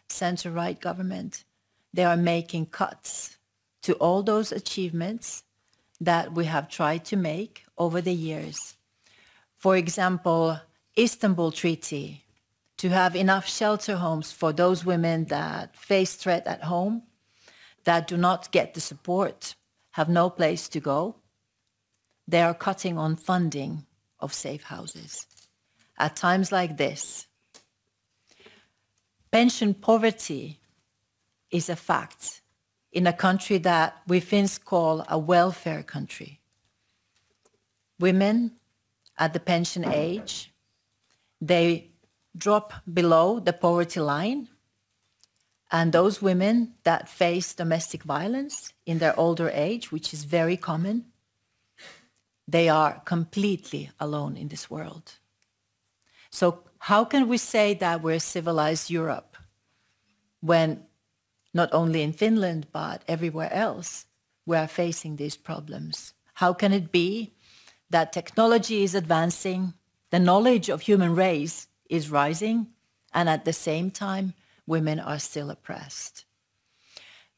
center-right government, they are making cuts to all those achievements that we have tried to make over the years. For example, Istanbul Treaty, to have enough shelter homes for those women that face threat at home, that do not get the support, have no place to go. They are cutting on funding of safe houses. At times like this, pension poverty is a fact in a country that we Finns call a welfare country. Women at the pension age, they drop below the poverty line, and those women that face domestic violence in their older age, which is very common, they are completely alone in this world. So how can we say that we're civilized Europe when not only in Finland but everywhere else we are facing these problems? How can it be that technology is advancing, the knowledge of human race is rising, and at the same time, women are still oppressed?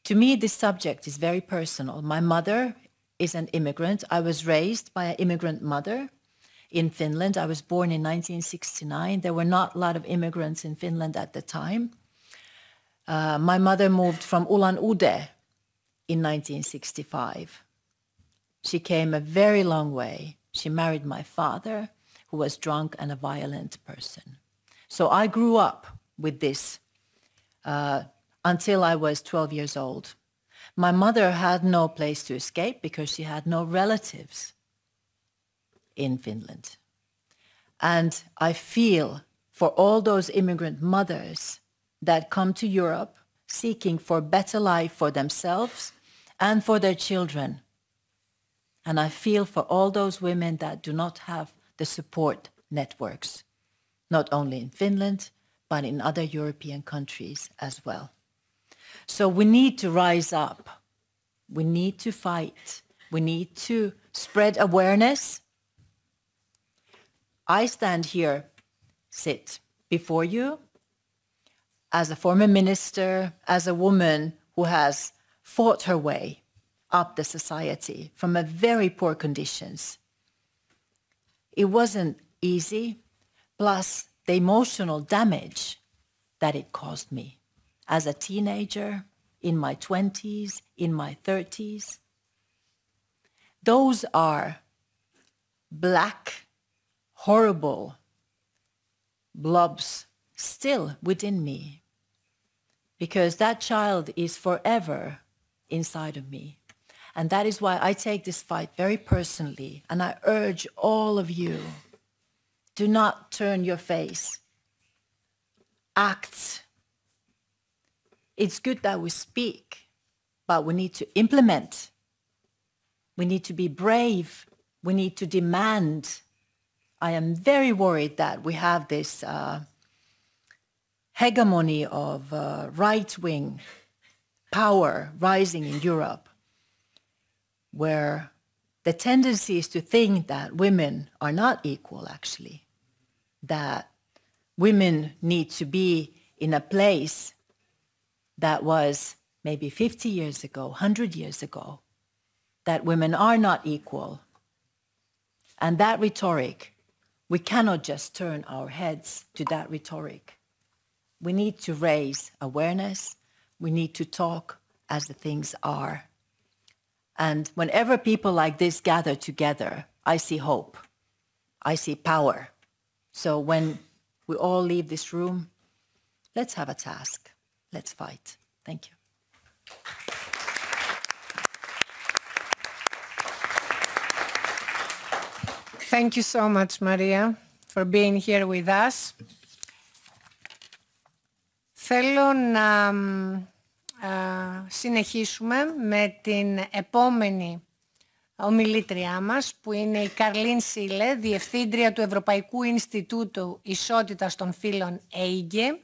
To me, this subject is very personal. My mother is an immigrant. I was raised by an immigrant mother in Finland. I was born in 1969. There were not a lot of immigrants in Finland at the time. My mother moved from Ulan-Ude in 1965. She came a very long way. She married my father, who was drunk and a violent person. So I grew up with this until I was 12 years old. My mother had no place to escape because she had no relatives in Finland. And I feel for all those immigrant mothers that come to Europe seeking for better life for themselves and for their children. And I feel for all those women that do not have the support networks, not only in Finland, but in other European countries as well. So we need to rise up. We need to fight. We need to spread awareness. I stand here, sit before you as a former minister, as a woman who has fought her way up the society from a very poor conditions. It wasn't easy, plus the emotional damage that it caused me as a teenager, in my 20s, in my 30s. Those are black, horrible blobs still within me, because that child is forever inside of me. And that is why I take this fight very personally, and I urge all of you, do not turn your face. Act. It's good that we speak, but we need to implement. We need to be brave. We need to demand. I am very worried that we have this hegemony of right-wing power rising in Europe, where the tendency is to think that women are not equal, actually, that women need to be in a place that was maybe 50 years ago, 100 years ago, that women are not equal. And that rhetoric, we cannot just turn our heads to that rhetoric. We need to raise awareness. We need to talk as the things are. And whenever people like this gather together, I see hope. I see power. So when we all leave this room, let's have a task. Let's fight. Thank you. Thank you so much, Maria, for being here with us. Θέλω να συνεχίσουμε με την επόμενη ομιλήτριά μας, που είναι η Καρλίν Σίλε, Διευθύντρια του Ευρωπαϊκού Ινστιτούτου Ισότητας των Φύλων EIGE.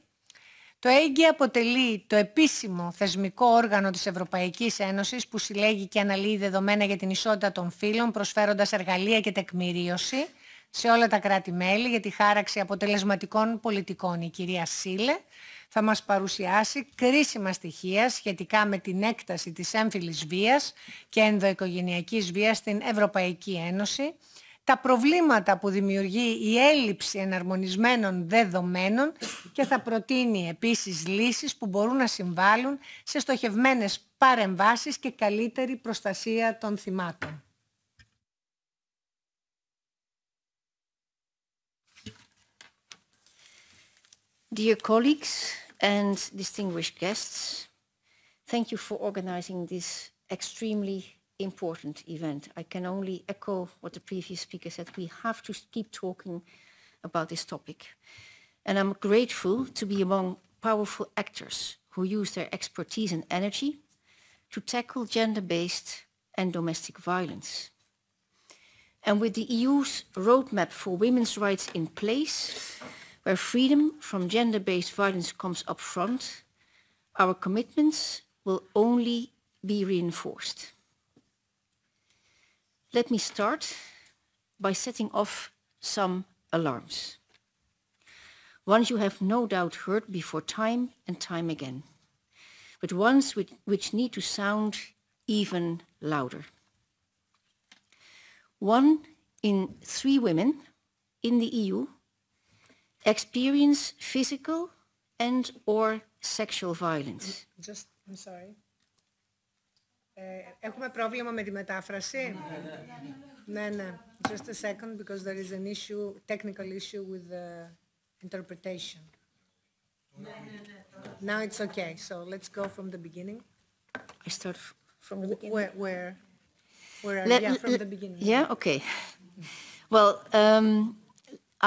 Το EIGE αποτελεί το επίσημο θεσμικό όργανο της Ευρωπαϊκής Ένωσης που συλλέγει και αναλύει δεδομένα για την ισότητα των φύλων, προσφέροντας εργαλεία και τεκμηρίωση σε όλα τα κράτη-μέλη για τη χάραξη αποτελεσματικών πολιτικών. Η κυρία Σίλε θα μας παρουσιάσει κρίσιμα στοιχεία σχετικά με την έκταση της έμφυλης βίας και ενδοοικογενειακής βίας στην Ευρωπαϊκή Ένωση, τα προβλήματα που δημιουργεί η έλλειψη εναρμονισμένων δεδομένων και θα προτείνει επίσης λύσεις που μπορούν να συμβάλλουν σε στοχευμένες παρεμβάσεις και καλύτερη προστασία των θυμάτων. Dear colleagues and distinguished guests, thank you for organizing this extremely important event. I can only echo what the previous speaker said. We have to keep talking about this topic. And I'm grateful to be among powerful actors who use their expertise and energy to tackle gender-based and domestic violence. And with the EU's roadmap for women's rights in place, where freedom from gender-based violence comes up front, our commitments will only be reinforced. Let me start by setting off some alarms. Ones you have no doubt heard before time and time again, but ones which need to sound even louder. 1 in 3 women in the EU experience physical and or sexual violence. Just, I'm sorry. Έχουμε πρόβλημα με τη μετάφραση. Ναι. Just a second, because there is an issue, technical issue with the interpretation. Now it's okay, so let's go from the beginning. I start from the beginning. Where from the beginning. Yeah, okay. Well,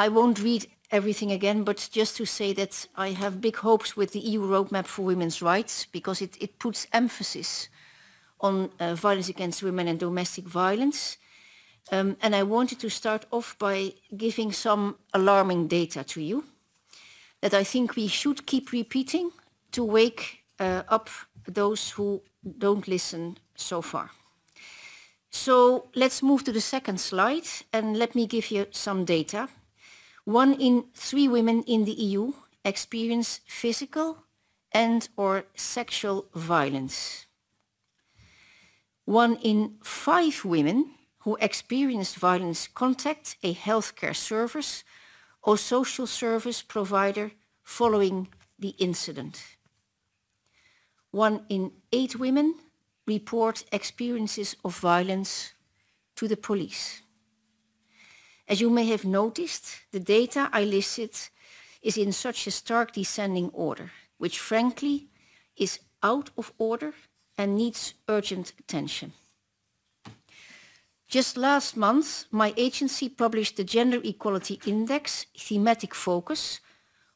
I won't read everything again, but just to say that I have big hopes with the EU roadmap for women's rights, because it puts emphasis on violence against women and domestic violence. And I wanted to start off by giving some alarming data to you that I think we should keep repeating to wake up those who don't listen so far. So let's move to the second slide, and let me give you some data. 1 in 3 women in the EU experience physical and or sexual violence. 1 in 5 women who experienced violence contact a healthcare service or social service provider following the incident. 1 in 8 women report experiences of violence to the police. As you may have noticed, the data I listed is in such a stark descending order, which frankly is out of order and needs urgent attention. Just last month, my agency published the Gender Equality Index thematic focus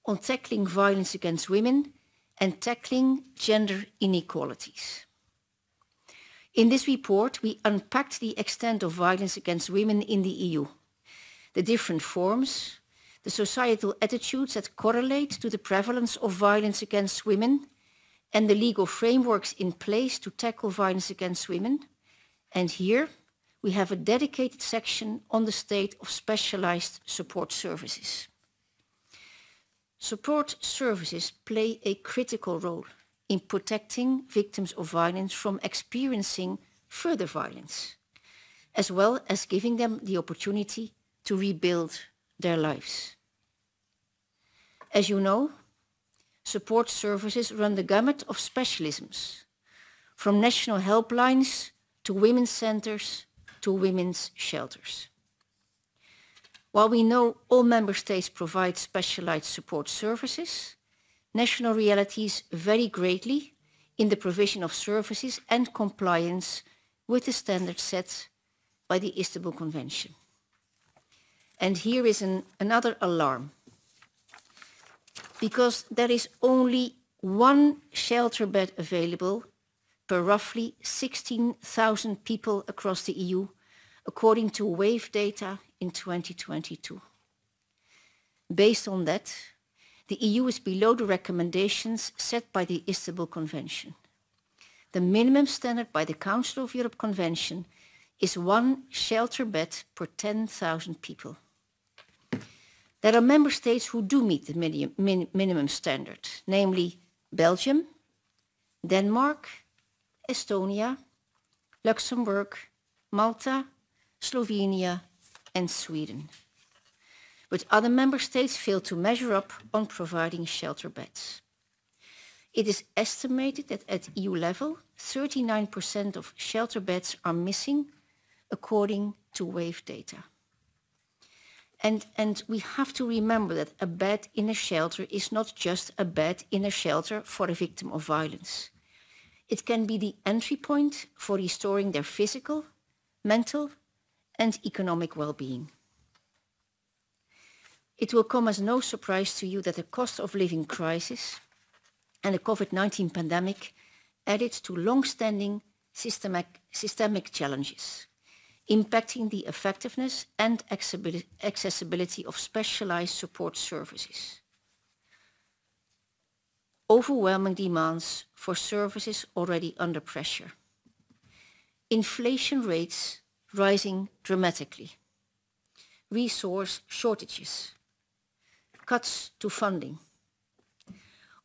on tackling violence against women and tackling gender inequalities. In this report, we unpacked the extent of violence against women in the EU, the different forms, the societal attitudes that correlate to the prevalence of violence against women, and the legal frameworks in place to tackle violence against women. And here we have a dedicated section on the state of specialized support services. Support services play a critical role in protecting victims of violence from experiencing further violence, as well as giving them the opportunity to rebuild their lives. As you know, support services run the gamut of specialisms, from national helplines to women's centers to women's shelters. While we know all member states provide specialized support services, national realities vary greatly in the provision of services and compliance with the standards set by the Istanbul Convention. And here is another alarm, because there is only 1 shelter bed available per roughly 16,000 people across the EU, according to WAVE data in 2022. Based on that, the EU is below the recommendations set by the Istanbul Convention. The minimum standard by the Council of Europe Convention is 1 shelter bed per 10,000 people. There are member states who do meet the minimum standard, namely Belgium, Denmark, Estonia, Luxembourg, Malta, Slovenia, and Sweden. But other member states fail to measure up on providing shelter beds. It is estimated that at EU level, 39% of shelter beds are missing, according to WAVE data. And we have to remember that a bed in a shelter is not just a bed in a shelter for a victim of violence. It can be the entry point for restoring their physical, mental, and economic well-being. It will come as no surprise to you that the cost of living crisis and the COVID-19 pandemic added to long-standing systemic challenges, impacting the effectiveness and accessibility of specialized support services. Overwhelming demands for services already under pressure. Inflation rates rising dramatically. Resource shortages. Cuts to funding.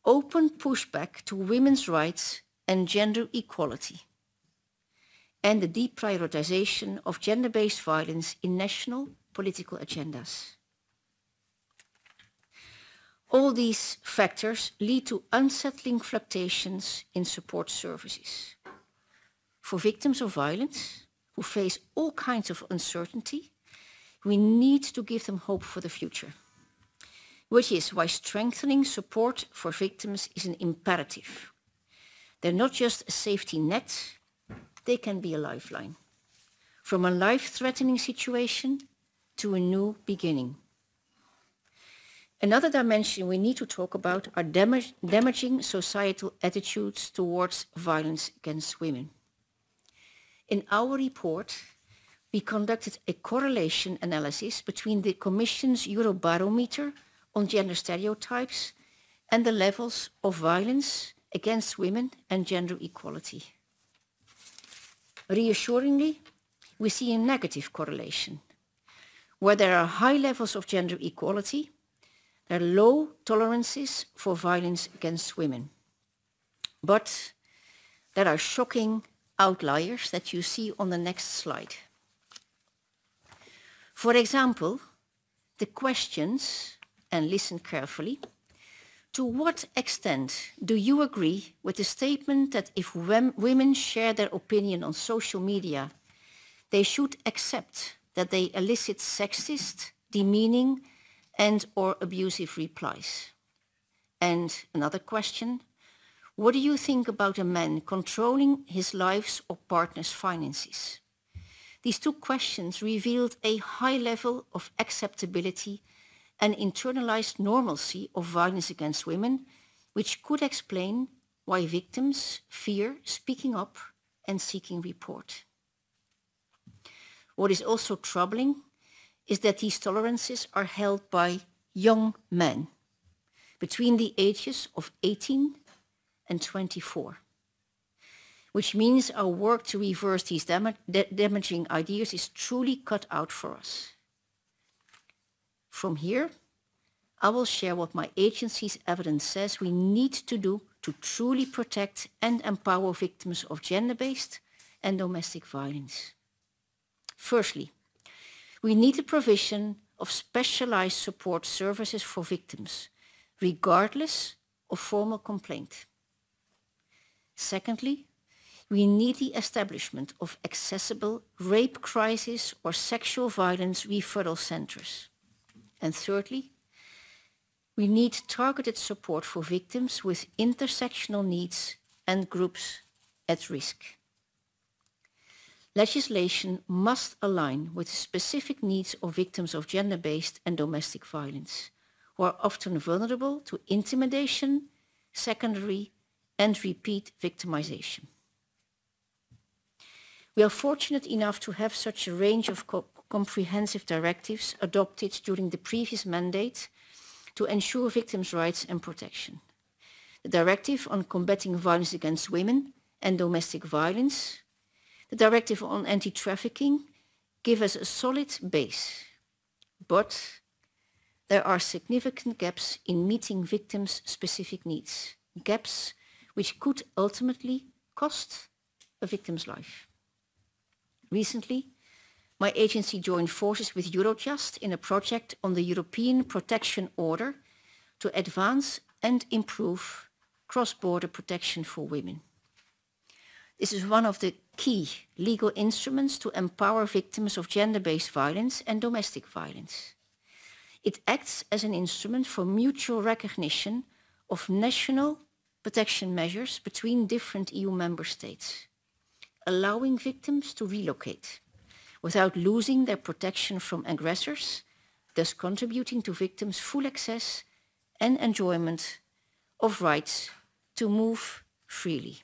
Open pushback to women's rights and gender equality. And the deprioritization of gender-based violence in national political agendas. All these factors lead to unsettling fluctuations in support services. For victims of violence, who face all kinds of uncertainty, we need to give them hope for the future, which is why strengthening support for victims is an imperative. They're not just a safety net, they can be a lifeline. From a life-threatening situation to a new beginning. Another dimension we need to talk about are damaging societal attitudes towards violence against women. In our report, we conducted a correlation analysis between the Commission's Eurobarometer on gender stereotypes and the levels of violence against women and gender equality. Reassuringly, we see a negative correlation. Where there are high levels of gender equality, there are low tolerances for violence against women. But there are shocking outliers that you see on the next slide. For example, the questions, and listen carefully, to what extent do you agree with the statement that if women share their opinion on social media, they should accept that they elicit sexist, demeaning, and/or abusive replies? And another question, what do you think about a man controlling his wife's or partner's finances? These two questions revealed a high level of acceptability and internalized normalcy of violence against women, which could explain why victims fear speaking up and seeking report. What is also troubling is that these tolerances are held by young men between the ages of 18 and 24, which means our work to reverse these damaging ideas is truly cut out for us. From here, I will share what my agency's evidence says we need to do to truly protect and empower victims of gender-based and domestic violence. Firstly, we need the provision of specialized support services for victims, regardless of formal complaint. Secondly, we need the establishment of accessible rape crisis or sexual violence referral centers. And thirdly, we need targeted support for victims with intersectional needs and groups at risk. Legislation must align with the specific needs of victims of gender-based and domestic violence, who are often vulnerable to intimidation, secondary, and repeat victimization. We are fortunate enough to have such a range of comprehensive directives adopted during the previous mandate to ensure victims' rights and protection. The Directive on Combating Violence Against Women and Domestic Violence, the Directive on Anti-Trafficking give us a solid base, but there are significant gaps in meeting victims' specific needs, gaps which could ultimately cost a victim's life. Recently, my agency joined forces with Eurojust in a project on the European Protection Order to advance and improve cross-border protection for women. This is one of the key legal instruments to empower victims of gender-based violence and domestic violence. It acts as an instrument for mutual recognition of national protection measures between different EU member states, allowing victims to relocate without losing their protection from aggressors, thus contributing to victims' full access and enjoyment of rights to move freely.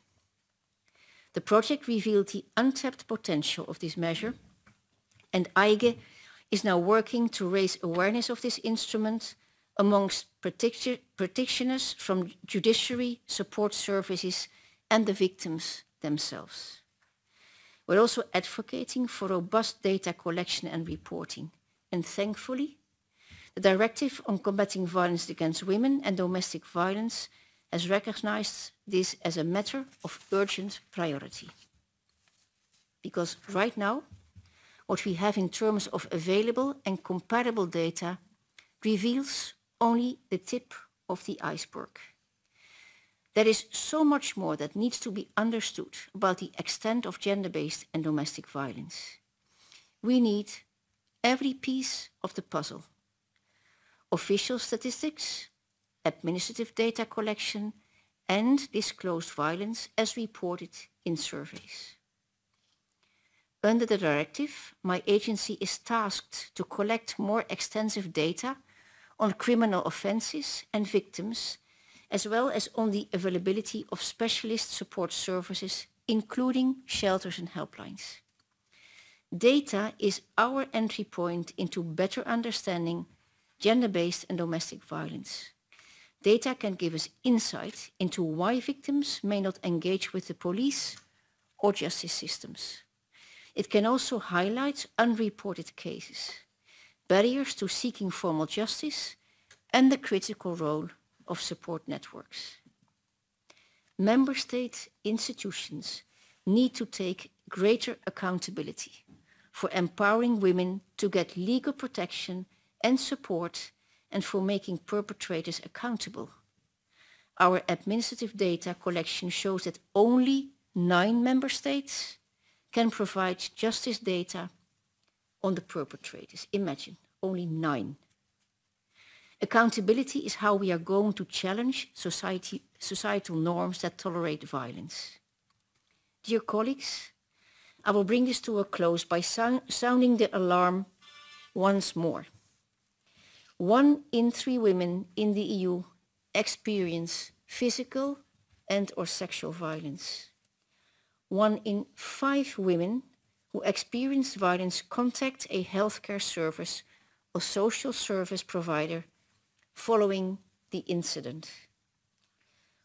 The project revealed the untapped potential of this measure, and EIGE is now working to raise awareness of this instrument amongst practitioners from judiciary, support services, and the victims themselves. We're also advocating for robust data collection and reporting, and thankfully, the Directive on Combating Violence Against Women and Domestic Violence has recognized this as a matter of urgent priority. Because right now, what we have in terms of available and comparable data reveals only the tip of the iceberg. There is so much more that needs to be understood about the extent of gender-based and domestic violence. We need every piece of the puzzle: official statistics, administrative data collection, and disclosed violence as reported in surveys. Under the directive, my agency is tasked to collect more extensive data on criminal offenses and victims, as well as on the availability of specialist support services, including shelters and helplines. Data is our entry point into better understanding gender-based and domestic violence. Data can give us insight into why victims may not engage with the police or justice systems. It can also highlight unreported cases, barriers to seeking formal justice, and the critical role of support networks. Member state institutions need to take greater accountability for empowering women to get legal protection and support and for making perpetrators accountable. Our administrative data collection shows that only 9 member states can provide justice data on the perpetrators. Imagine, only 9. Accountability is how we are going to challenge societal norms that tolerate violence. Dear colleagues, I will bring this to a close by sounding the alarm once more. 1 in 3 women in the EU experience physical and/or sexual violence. 1 in 5 women who experience violence contact a healthcare service or social service provider following the incident.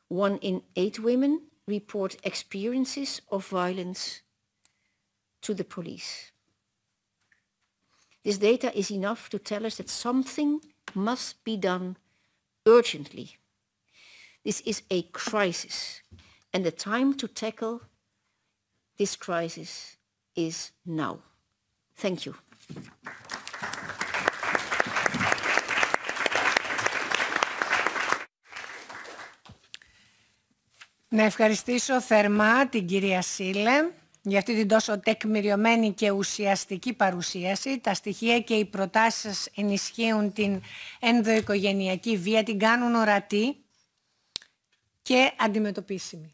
1 in 8 women report experiences of violence to the police. This data is enough to tell us that something must be done urgently. This is a crisis, and the time to tackle this crisis is now. Thank you. Να ευχαριστήσω θερμά την κυρία Σίλε για αυτή την τόσο τεκμηριωμένη και ουσιαστική παρουσίαση. Τα στοιχεία και οι προτάσεις σας ενισχύουν την ενδοοικογενειακή βία, την κάνουν ορατή και αντιμετωπίσιμη.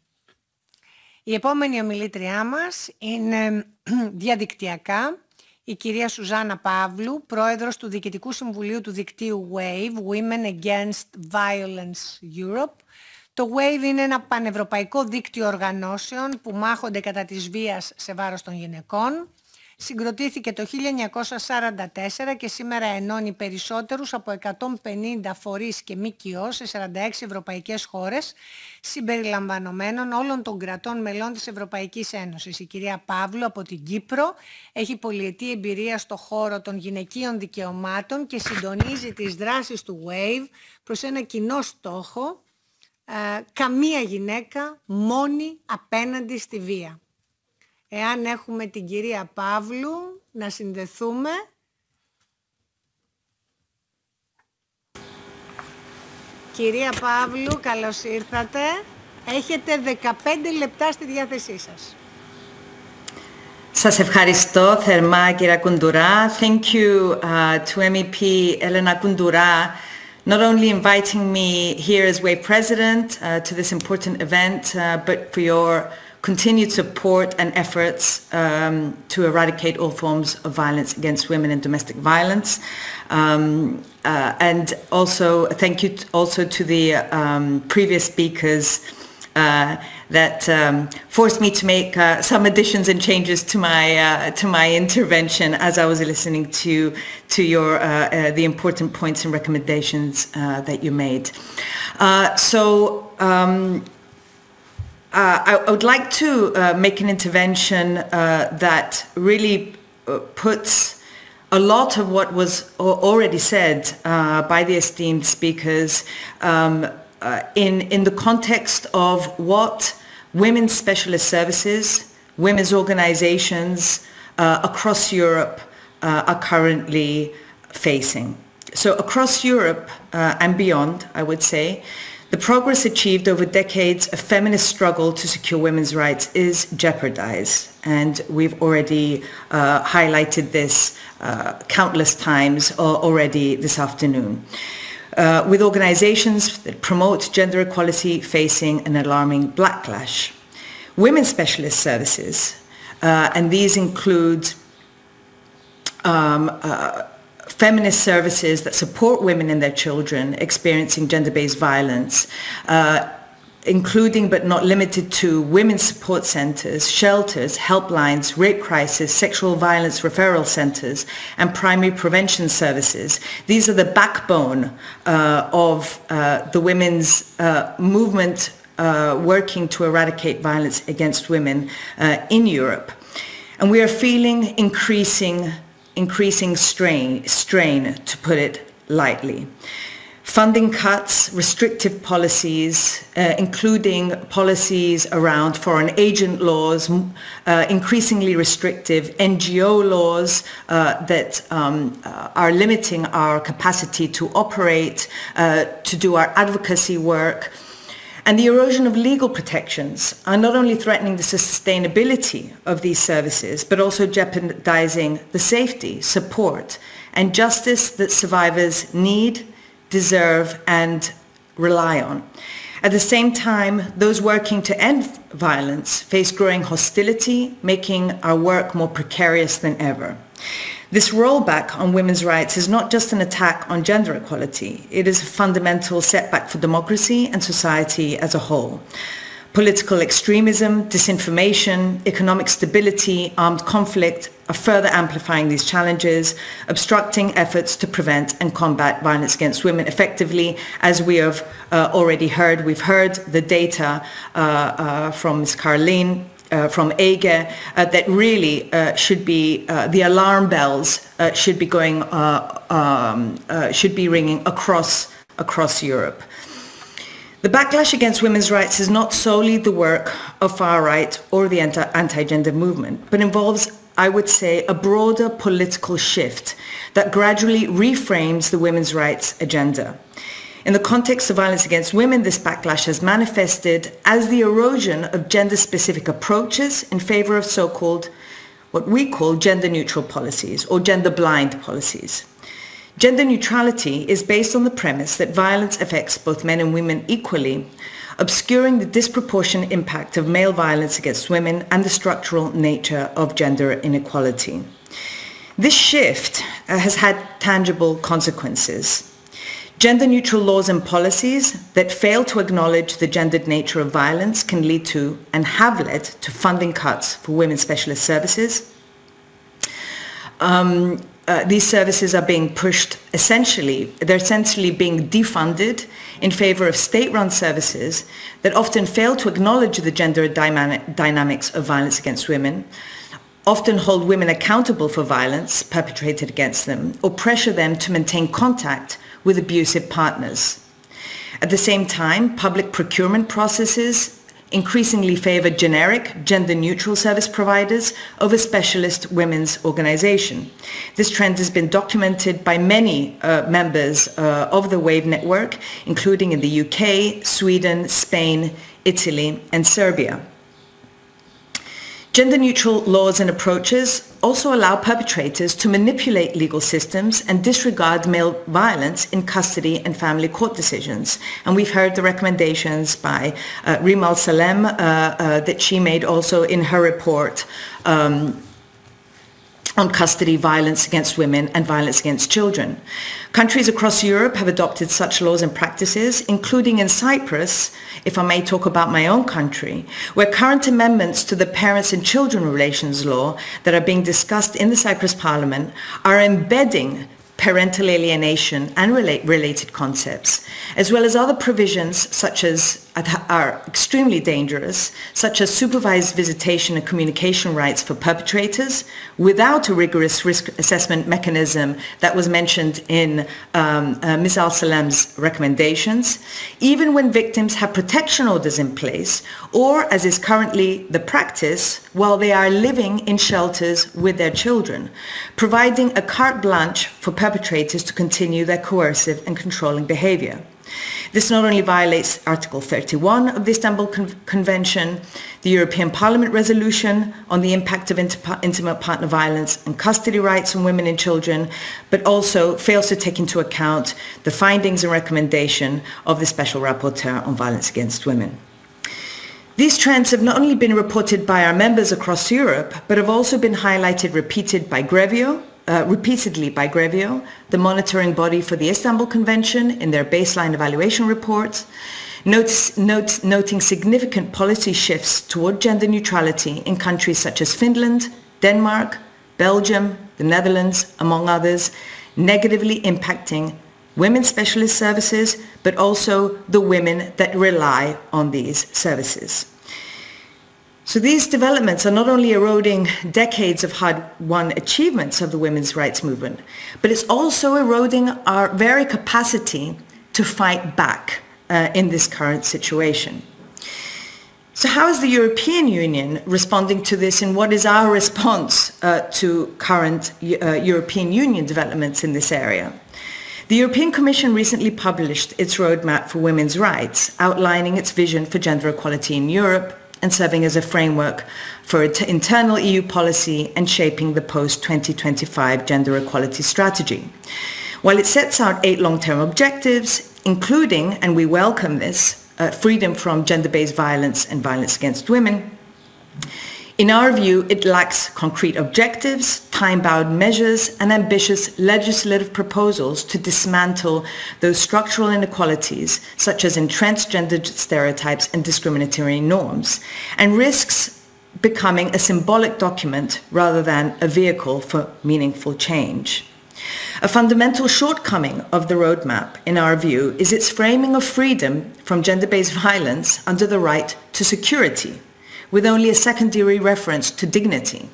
Η επόμενη ομιλήτριά μας είναι διαδικτυακά η κυρία Σουζάνα Παύλου, πρόεδρος του Διοικητικού Συμβουλίου του δικτύου WAVE, Women Against Violence Europe. Το WAVE είναι ένα πανευρωπαϊκό δίκτυο οργανώσεων που μάχονται κατά της βίας σε βάρος των γυναικών. Συγκροτήθηκε το 1944 και σήμερα ενώνει περισσότερους από 150 φορείς και ΜΚΟ σε 46 ευρωπαϊκές χώρες, συμπεριλαμβανομένων όλων των κρατών μελών της Ευρωπαϊκής Ένωσης. Η κυρία Παύλου από την Κύπρο έχει πολυετή εμπειρία στο χώρο των γυναικείων δικαιωμάτων και συντονίζει τις δράσεις του WAVE προς ένα κοινό στόχο, καμία γυναίκα μόνη απέναντι στη βία. Εάν έχουμε την κυρία Παύλου να συνδεθούμε. Κυρία Παύλου, καλώς ήρθατε. Έχετε 15 λεπτά στη διάθεσή σας. Σας ευχαριστώ θερμά, κυρία Κουντουρά. Thank you to MEP Elena Kundura, not only inviting me here as WAVE President to this important event, but for your continued support and efforts to eradicate all forms of violence against women and domestic violence. And also thank you also to the previous speakers that forced me to make some additions and changes to my intervention as I was listening to your the important points and recommendations that you made. I would like to make an intervention that really puts a lot of what was already said by the esteemed speakers in the context of what women's specialist services, women's organizations across Europe are currently facing. So across Europe and beyond, I would say, the progress achieved over decades of feminist struggle to secure women's rights is jeopardized, and we've already highlighted this countless times already this afternoon. With organizations that promote gender equality facing an alarming backlash. Women's specialist services, and these include feminist services that support women and their children experiencing gender-based violence, including but not limited to women's support centers, shelters, helplines, rape crisis, sexual violence referral centers, and primary prevention services. These are the backbone of the women's movement working to eradicate violence against women in Europe. And we are feeling increasing strain, to put it lightly. funding cuts, restrictive policies, including policies around foreign agent laws, increasingly restrictive NGO laws that are limiting our capacity to operate, to do our advocacy work. And the erosion of legal protections are not only threatening the sustainability of these services, but also jeopardizing the safety, support, and justice that survivors need, deserve, and rely on. At the same time, those working to end violence face growing hostility, making our work more precarious than ever. This rollback on women's rights is not just an attack on gender equality. It is a fundamental setback for democracy and society as a whole. Political extremism, disinformation, economic stability, armed conflict are further amplifying these challenges, obstructing efforts to prevent and combat violence against women effectively. As we have already heard, we've heard the data from Ms. Caroline from EIGE that really should be, the alarm bells should be going, should be ringing across Europe. The backlash against women's rights is not solely the work of far-right or the anti-gender movement, but involves, I would say, a broader political shift that gradually reframes the women's rights agenda. In the context of violence against women, this backlash has manifested as the erosion of gender-specific approaches in favor of so-called, what we call gender-neutral policies or gender-blind policies. Gender neutrality is based on the premise that violence affects both men and women equally, obscuring the disproportionate impact of male violence against women and the structural nature of gender inequality. This shift has had tangible consequences. Gender-neutral laws and policies that fail to acknowledge the gendered nature of violence can lead to, and have led to, funding cuts for women's specialist services. These services are being pushed they're essentially being defunded in favor of state-run services that often fail to acknowledge the gender dynamics of violence against women, often hold women accountable for violence perpetrated against them, or pressure them to maintain contact with abusive partners. At the same time, public procurement processes increasingly favor generic, gender-neutral service providers over specialist women's organization. This trend has been documented by many members of the WAVE network, including in the UK, Sweden, Spain, Italy, and Serbia. Gender-neutral laws and approaches also allow perpetrators to manipulate legal systems and disregard male violence in custody and family court decisions. And we've heard the recommendations by Rima Al-Salem that she made also in her report on custody violence against women and violence against children. Countries across Europe have adopted such laws and practices, including in Cyprus, if I may talk about my own country, where current amendments to the Parents and Children Relations Law that are being discussed in the Cyprus Parliament are embedding parental alienation and related concepts, as well as other provisions such as are extremely dangerous, such as supervised visitation and communication rights for perpetrators without a rigorous risk assessment mechanism that was mentioned in Ms. Al-Salam's recommendations, even when victims have protection orders in place, or as is currently the practice, while they are living in shelters with their children, providing a carte blanche for perpetrators to continue their coercive and controlling behavior. This not only violates Article 31 of the Istanbul Convention, the European Parliament resolution on the impact of intimate partner violence and custody rights on women and children, but also fails to take into account the findings and recommendation of the Special Rapporteur on Violence Against Women. These trends have not only been reported by our members across Europe, but have also been highlighted repeatedly by Grevio, the monitoring body for the Istanbul Convention, in their baseline evaluation reports, noting significant policy shifts toward gender neutrality in countries such as Finland, Denmark, Belgium, the Netherlands, among others, negatively impacting women's specialist services, but also the women that rely on these services. So these developments are not only eroding decades of hard-won achievements of the women's rights movement, but it's also eroding our very capacity to fight back in this current situation. So how is the European Union responding to this, and what is our response to current European Union developments in this area? The European Commission recently published its roadmap for women's rights, outlining its vision for gender equality in Europe and serving as a framework for internal EU policy and shaping the post-2025 gender equality strategy. While it sets out 8 long-term objectives, including, and we welcome this, freedom from gender-based violence and violence against women, in our view, it lacks concrete objectives, time-bound measures, and ambitious legislative proposals to dismantle those structural inequalities, such as entrenched gender stereotypes and discriminatory norms, and risks becoming a symbolic document rather than a vehicle for meaningful change. A fundamental shortcoming of the roadmap, in our view, is its framing of freedom from gender-based violence under the right to security, with only a secondary reference to dignity.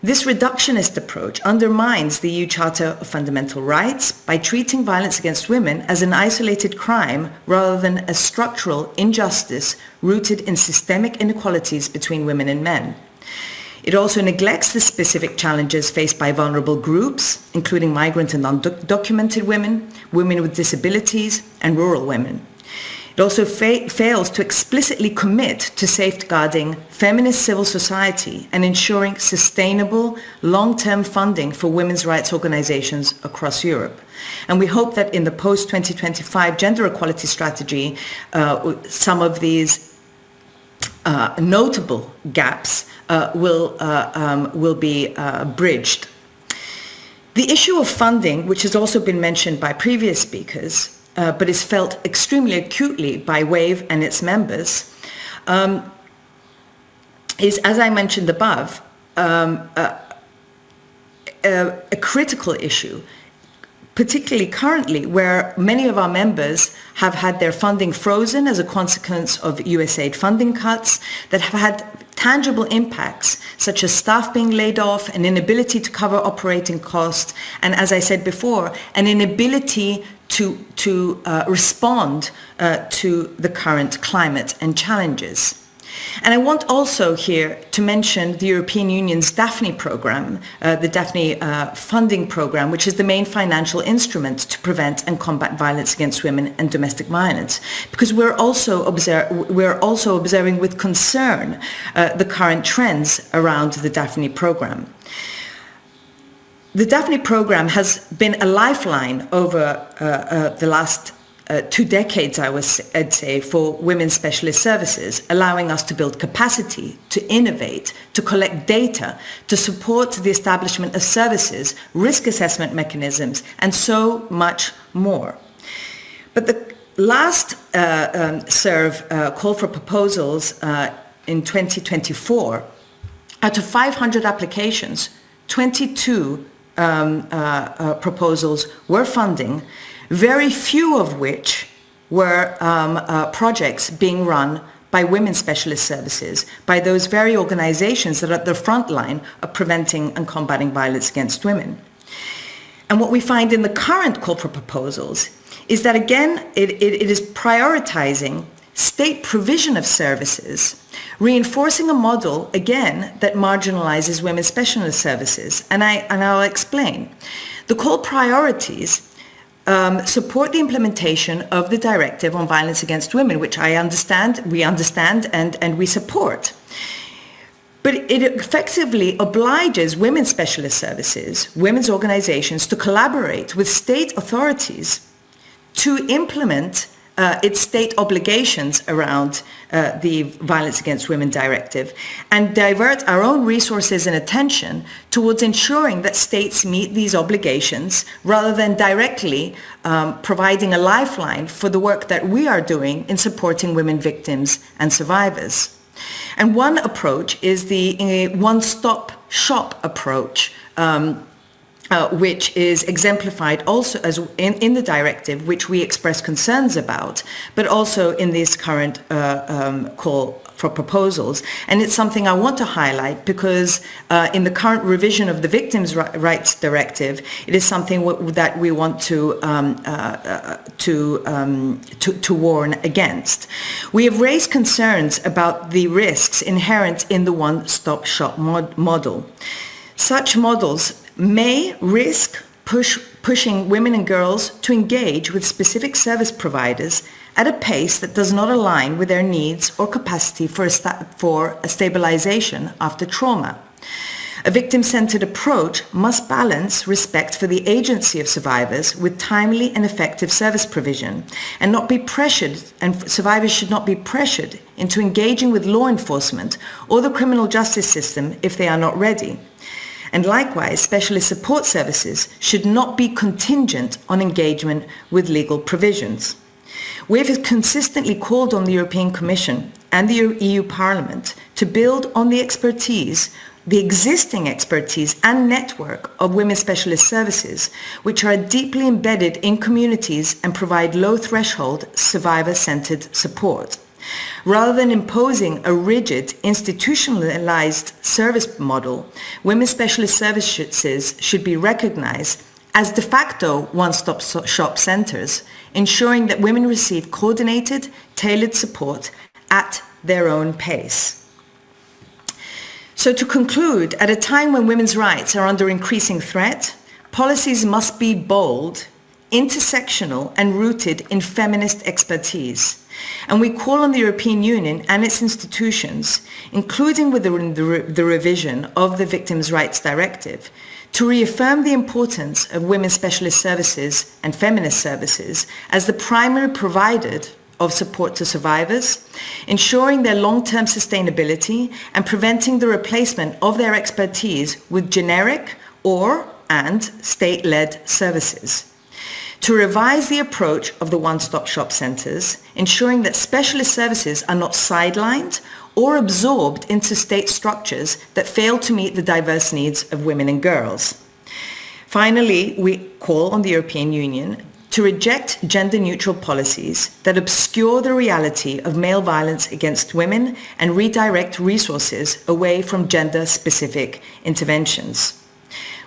This reductionist approach undermines the EU Charter of Fundamental Rights by treating violence against women as an isolated crime rather than a structural injustice rooted in systemic inequalities between women and men. It also neglects the specific challenges faced by vulnerable groups, including migrant and undocumented women, women with disabilities, and rural women. It also fails to explicitly commit to safeguarding feminist civil society and ensuring sustainable, long-term funding for women's rights organizations across Europe. And we hope that in the post-2025 gender equality strategy, some of these notable gaps will be bridged. The issue of funding, which has also been mentioned by previous speakers, but is felt extremely acutely by WAVE and its members, is, as I mentioned above, a critical issue, particularly currently, where many of our members have had their funding frozen as a consequence of USAID funding cuts that have had tangible impacts, such as staff being laid off, an inability to cover operating costs, and, as I said before, an inability to respond to the current climate and challenges. And I want also here to mention the European Union's Daphne program, the Daphne funding program, which is the main financial instrument to prevent and combat violence against women and domestic violence, because we're also observing with concern the current trends around the Daphne program. The Daphne program has been a lifeline over the last 2 decades, I'd say, for women's specialist services, allowing us to build capacity, to innovate, to collect data, to support the establishment of services, risk assessment mechanisms, and so much more. But the last call for proposals in 2024, out of 500 applications, 22 proposals were funding, very few of which were projects being run by women's specialist services, by those very organizations that are at the front line of preventing and combating violence against women. And what we find in the current call for proposals is that, again, it is prioritizing state provision of services, reinforcing a model, again, that marginalizes women's specialist services. And I'll explain. The call priorities support the implementation of the Directive on Violence Against Women, which we understand and we support. But it effectively obliges women's specialist services, women's organizations, to collaborate with state authorities to implement its state obligations around the Violence Against Women Directive and divert our own resources and attention towards ensuring that states meet these obligations rather than directly providing a lifeline for the work that we are doing in supporting women victims and survivors. And one approach is the one-stop shop approach which is exemplified also as in the directive, which we express concerns about, but also in this current call for proposals. And it's something I want to highlight because in the current revision of the Victims' Rights Directive, it is something that we want to warn against. We have raised concerns about the risks inherent in the one-stop shop model. Such models may risk pushing women and girls to engage with specific service providers at a pace that does not align with their needs or capacity for a stabilization after trauma. A victim-centered approach must balance respect for the agency of survivors with timely and effective service provision and not be pressured, and survivors should not be pressured into engaging with law enforcement or the criminal justice system if they are not ready. And likewise, specialist support services should not be contingent on engagement with legal provisions. We have consistently called on the European Commission and the EU Parliament to build on the expertise, the existing expertise and network of women's specialist services, which are deeply embedded in communities and provide low-threshold, survivor-centered support. Rather than imposing a rigid, institutionalized service model, women's specialist services should be recognized as de facto one-stop shop centers, ensuring that women receive coordinated, tailored support at their own pace. So to conclude, at a time when women's rights are under increasing threat, policies must be bold, intersectional and rooted in feminist expertise. And we call on the European Union and its institutions, including with the revision of the Victims' Rights Directive, to reaffirm the importance of women's specialist services and feminist services as the primary provider of support to survivors, ensuring their long-term sustainability and preventing the replacement of their expertise with generic and state-led services. To revise the approach of the one-stop shop centers, ensuring that specialist services are not sidelined or absorbed into state structures that fail to meet the diverse needs of women and girls. Finally, we call on the European Union to reject gender-neutral policies that obscure the reality of male violence against women and redirect resources away from gender-specific interventions.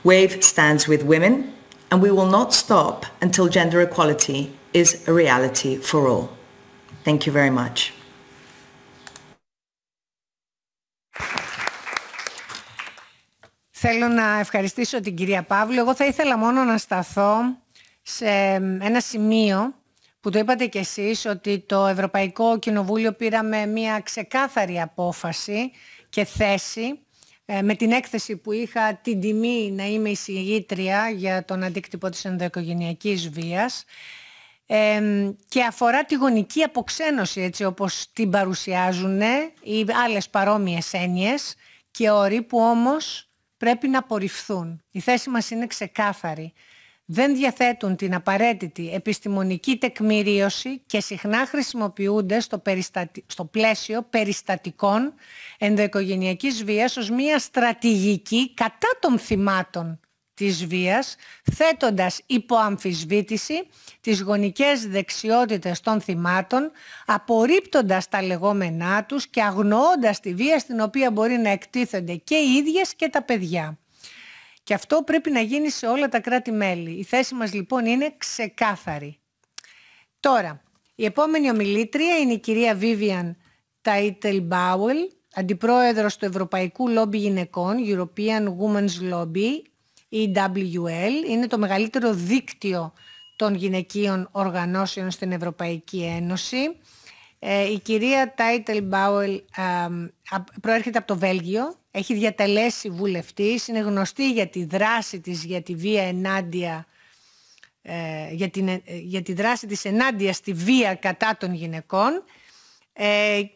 WAVE stands with women, and we will not stop until gender equality is a reality for all. Thank you very much. Θέλω να ευχαριστήσω την κυρία Παύλου. Εγώ θα ήθελα μόνο να σταθώ σε ένα σημείο που το είπατε κι εσείς, ότι το Ευρωπαϊκό Κοινοβούλιο πήραμε μια ξεκάθαρη απόφαση και θέση με την έκθεση που είχα την τιμή να είμαι εισηγήτρια για τον αντίκτυπο της ενδοοικογενειακής βίας και αφορά τη γονική αποξένωση, έτσι όπως την παρουσιάζουν ή άλλες παρόμοιες έννοιες και όροι που όμως πρέπει να απορριφθούν. Η θέση μας είναι ξεκάθαρη. Δεν διαθέτουν την απαραίτητη επιστημονική τεκμηρίωση και συχνά χρησιμοποιούνται στο πλαίσιο περιστατικών ενδοοικογενειακής βίας ως μια στρατηγική κατά των θυμάτων της βίας, θέτοντας υπό αμφισβήτηση τις γονικές δεξιότητες των θυμάτων, απορρίπτοντας τα λεγόμενά τους και αγνοώντας τη βία στην οποία μπορεί να εκτίθενται και οι ίδιες και τα παιδιά. Και αυτό πρέπει να γίνει σε όλα τα κράτη-μέλη. Η θέση μας λοιπόν είναι ξεκάθαρη. Τώρα, η επόμενη ομιλήτρια είναι η κυρία Vivian Teitelbauer, αντιπρόεδρος του Ευρωπαϊκού Λόμπι Γυναικών, European Women's Lobby, EWL. Είναι το μεγαλύτερο δίκτυο των γυναικείων οργανώσεων στην Ευρωπαϊκή Ένωση. Η κυρία Teitelbauer προέρχεται από το Βέλγιο, έχει διατελέσει βουλευτής, είναι γνωστή για τη δράση της για τη βία ενάντια, για τη δράση της ενάντια στη βία κατά των γυναικών,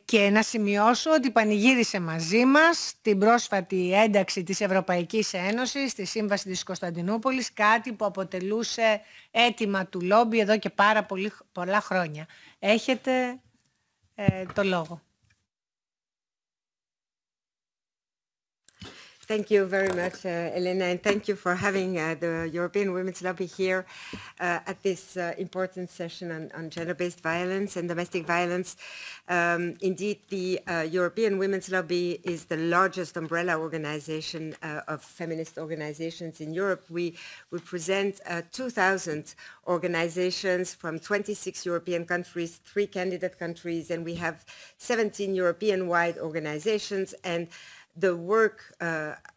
και να σημειώσω ότι πανηγύρισε μαζί μας την πρόσφατη ένταξη της Ευρωπαϊκής Ένωσης στη Σύμβαση της Κωνσταντινούπολης, κάτι που αποτελούσε αίτημα του λόμπι εδώ και πάρα πολλά χρόνια. Έχετε το λόγο. Thank you very much, Elena, and thank you for having the European Women's Lobby here at this important session on gender-based violence and domestic violence. Indeed, the European Women's Lobby is the largest umbrella organization of feminist organizations in Europe. We represent 2,000 organizations from 26 European countries, 3 candidate countries, and we have 17 European-wide organizations. And the work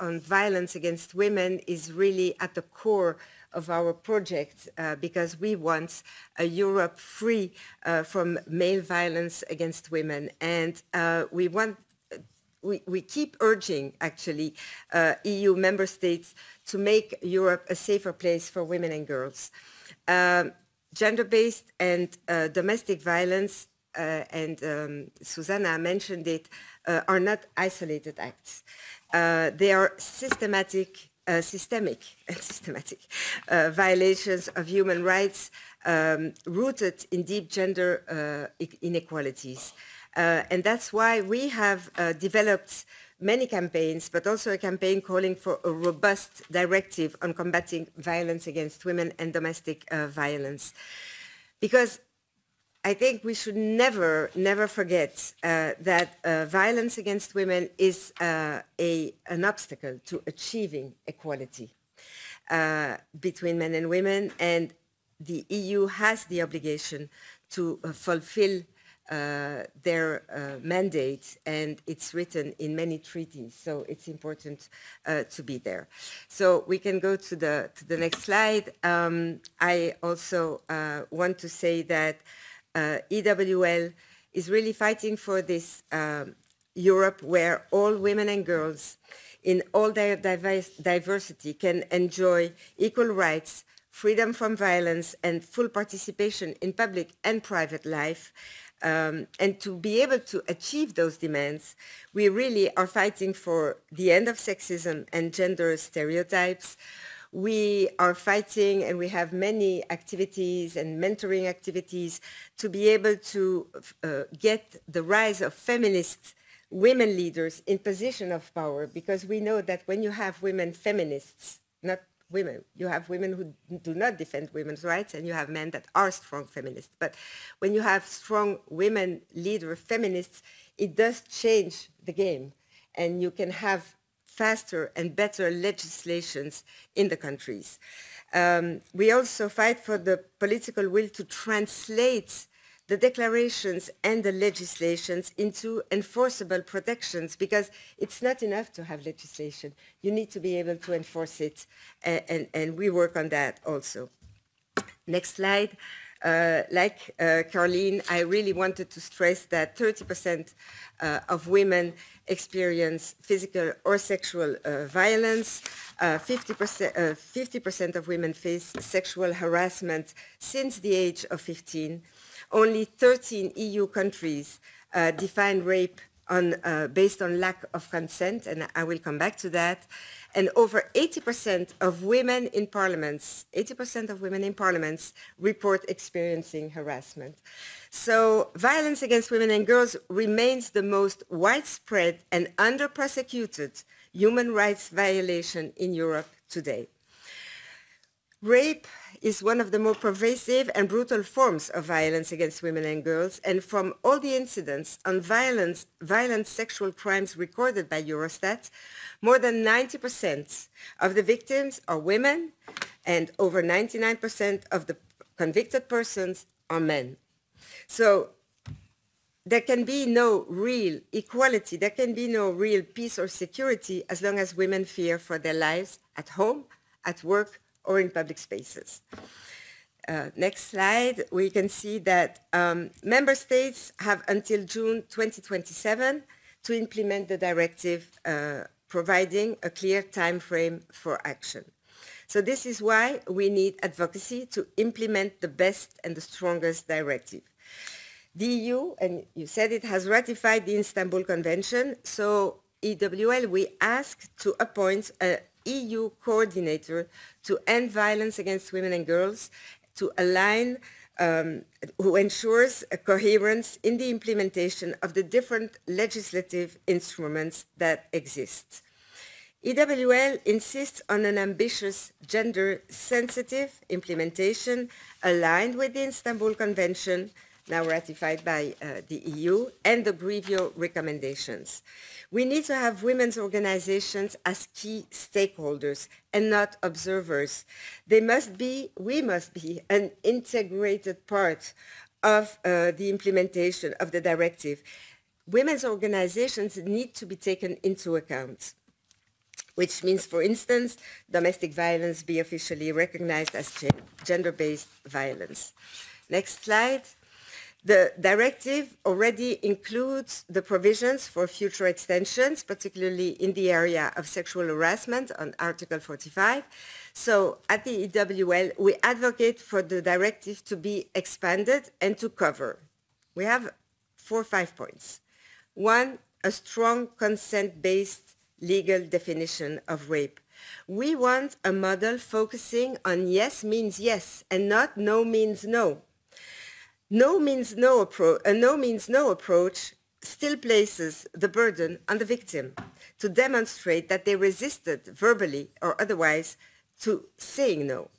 on violence against women is really at the core of our project because we want a Europe free from male violence against women. And we keep urging, actually, EU member states to make Europe a safer place for women and girls. Gender-based and domestic violence, and Susanna mentioned it, are not isolated acts. They are systemic violations of human rights rooted in deep gender inequalities. And that's why we have developed many campaigns, but also a campaign calling for a robust directive on combating violence against women and domestic violence. Because I think we should never forget that violence against women is an obstacle to achieving equality between men and women, and the EU has the obligation to fulfill their mandate, and it's written in many treaties, so it's important to be there. So we can go to the next slide. I also want to say that EWL is really fighting for this Europe where all women and girls in all their diversity can enjoy equal rights, freedom from violence, and full participation in public and private life. And to be able to achieve those demands, we really are fighting for the end of sexism and gender stereotypes. We are fighting, and we have many activities and mentoring activities to be able to get the rise of feminist women leaders in position of power, because we know that when you have women feminists, not women, you have women who do not defend women's rights, and you have men that are strong feminists. But when you have strong women leader feminists, it does change the game, and you can have faster and better legislations in the countries. We also fight for the political will to translate the declarations and the legislations into enforceable protections, because it's not enough to have legislation. You need to be able to enforce it, and we work on that also. Next slide. Like Caroline, I really wanted to stress that 30% of women experience physical or sexual violence. 50% of women face sexual harassment since the age of 15. Only 13 EU countries define rape based on lack of consent, and I will come back to that. And over 80% of women in parliaments, report experiencing harassment. So violence against women and girls remains the most widespread and under-prosecuted human rights violation in Europe today. Rape is one of the more pervasive and brutal forms of violence against women and girls, and from all the incidents on violent sexual crimes recorded by Eurostat, more than 90% of the victims are women, and over 99% of the convicted persons are men. So there can be no real equality, there can be no real peace or security as long as women fear for their lives at home, at work, or in public spaces. Next slide, we can see that member states have until June 2027 to implement the directive, providing a clear time frame for action. So this is why we need advocacy to implement the best and the strongest directive. The EU, and you said it, has ratified the Istanbul Convention, so EWL, we ask to appoint a EU coordinator to end violence against women and girls, to align, who ensures a coherence in the implementation of the different legislative instruments that exist. EWL insists on an ambitious, gender-sensitive implementation aligned with the Istanbul Convention, now ratified by the EU, and the Grevio recommendations. We need to have women's organizations as key stakeholders and not observers. We must be an integrated part of the implementation of the directive. Women's organizations need to be taken into account, which means, for instance, domestic violence be officially recognized as gender-based violence. Next slide. The directive already includes the provisions for future extensions, particularly in the area of sexual harassment on Article 45. So at the EWL, we advocate for the directive to be expanded and to cover. We have 4 or 5 points. 1, a strong consent-based legal definition of rape. We want a model focusing on yes means yes and not no means no. No means no approach still places the burden on the victim to demonstrate that they resisted verbally or otherwise to saying no,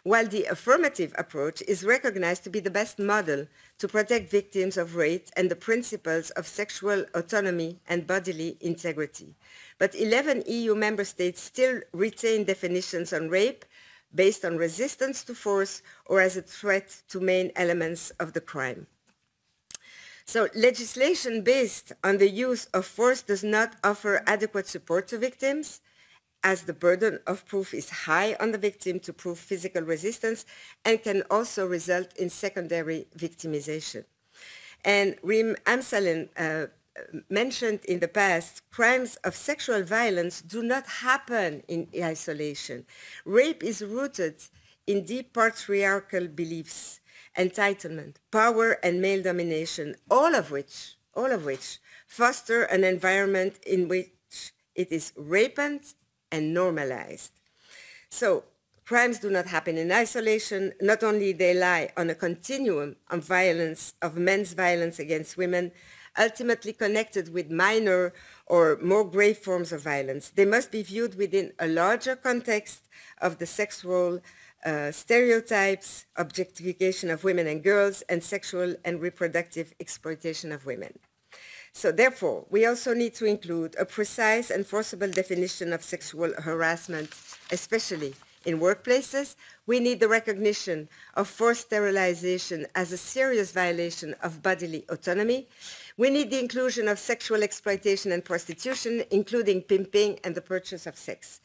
while the affirmative approach is recognized to be the best model to protect victims of rape and the principles of sexual autonomy and bodily integrity. But 11 EU member states still retain definitions on rape based on resistance to force or as a threat to main elements of the crime. So legislation based on the use of force does not offer adequate support to victims, as the burden of proof is high on the victim to prove physical resistance and can also result in secondary victimization. And Rim Amsalem mentioned in the past, crimes of sexual violence do not happen in isolation. Rape is rooted in deep patriarchal beliefs, entitlement, power, and male domination, all of which foster an environment in which it is rampant and normalized. So crimes do not happen in isolation. Not only they lie on a continuum of violence, of men's violence against women, ultimately connected with minor or more grave forms of violence. They must be viewed within a larger context of the sexual stereotypes, objectification of women and girls, and sexual and reproductive exploitation of women. So therefore, we also need to include a precise and forcible definition of sexual harassment, especially in workplaces. We need the recognition of forced sterilization as a serious violation of bodily autonomy. We need the inclusion of sexual exploitation and prostitution, including pimping and the purchase of sex.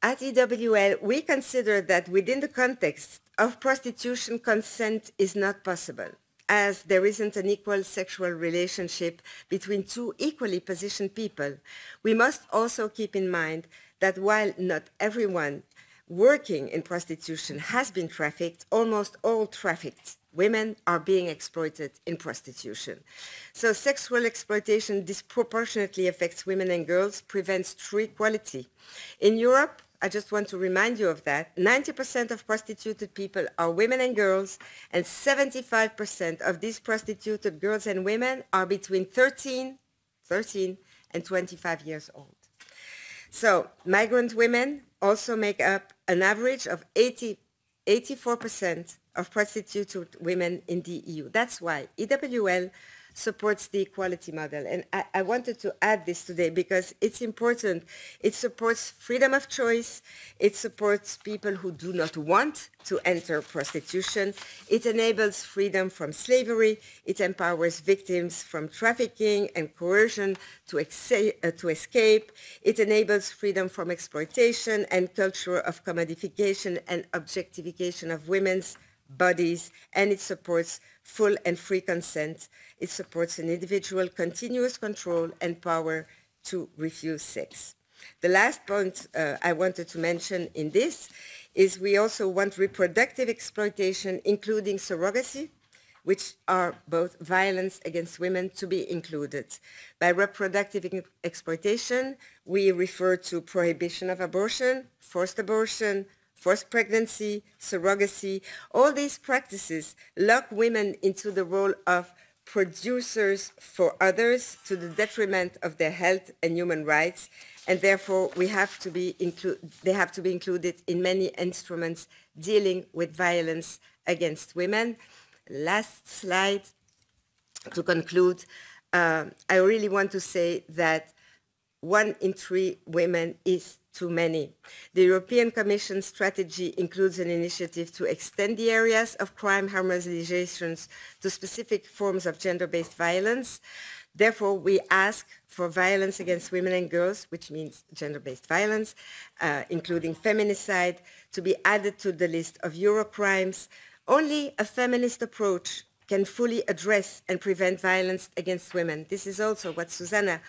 At EWL, we consider that within the context of prostitution, consent is not possible, as there isn't an equal sexual relationship between two equally positioned people. We must also keep in mind that while not everyone working in prostitution has been trafficked, almost all trafficked women are being exploited in prostitution. So sexual exploitation disproportionately affects women and girls, prevents true equality. In Europe, I just want to remind you of that, 90% of prostituted people are women and girls, and 75% of these prostituted girls and women are between 13 and 25 years old. So migrant women also make up an average of 84% of prostituted women in the EU. That's why EWL supports the equality model. And I wanted to add this today because it's important. It supports freedom of choice. It supports people who do not want to enter prostitution. It enables freedom from slavery. It empowers victims from trafficking and coercion to escape. It enables freedom from exploitation and culture of commodification and objectification of women's bodies, and it supports full and free consent. It supports an individual continuous control and power to refuse sex. The last point I wanted to mention in this is we also want reproductive exploitation, including surrogacy, which are both violence against women, to be included. By reproductive exploitation, we refer to prohibition of abortion, forced pregnancy, surrogacy. All these practices lock women into the role of producers for others to the detriment of their health and human rights, and therefore they have to be included in many instruments dealing with violence against women. Last slide. To conclude, I really want to say that 1 in 3 women is too many. The European Commission strategy includes an initiative to extend the areas of crime harmonizations to specific forms of gender-based violence. Therefore, we ask for violence against women and girls, which means gender-based violence, including feminicide, to be added to the list of Eurocrimes. Only a feminist approach can fully address and prevent violence against women. This is also what Susanna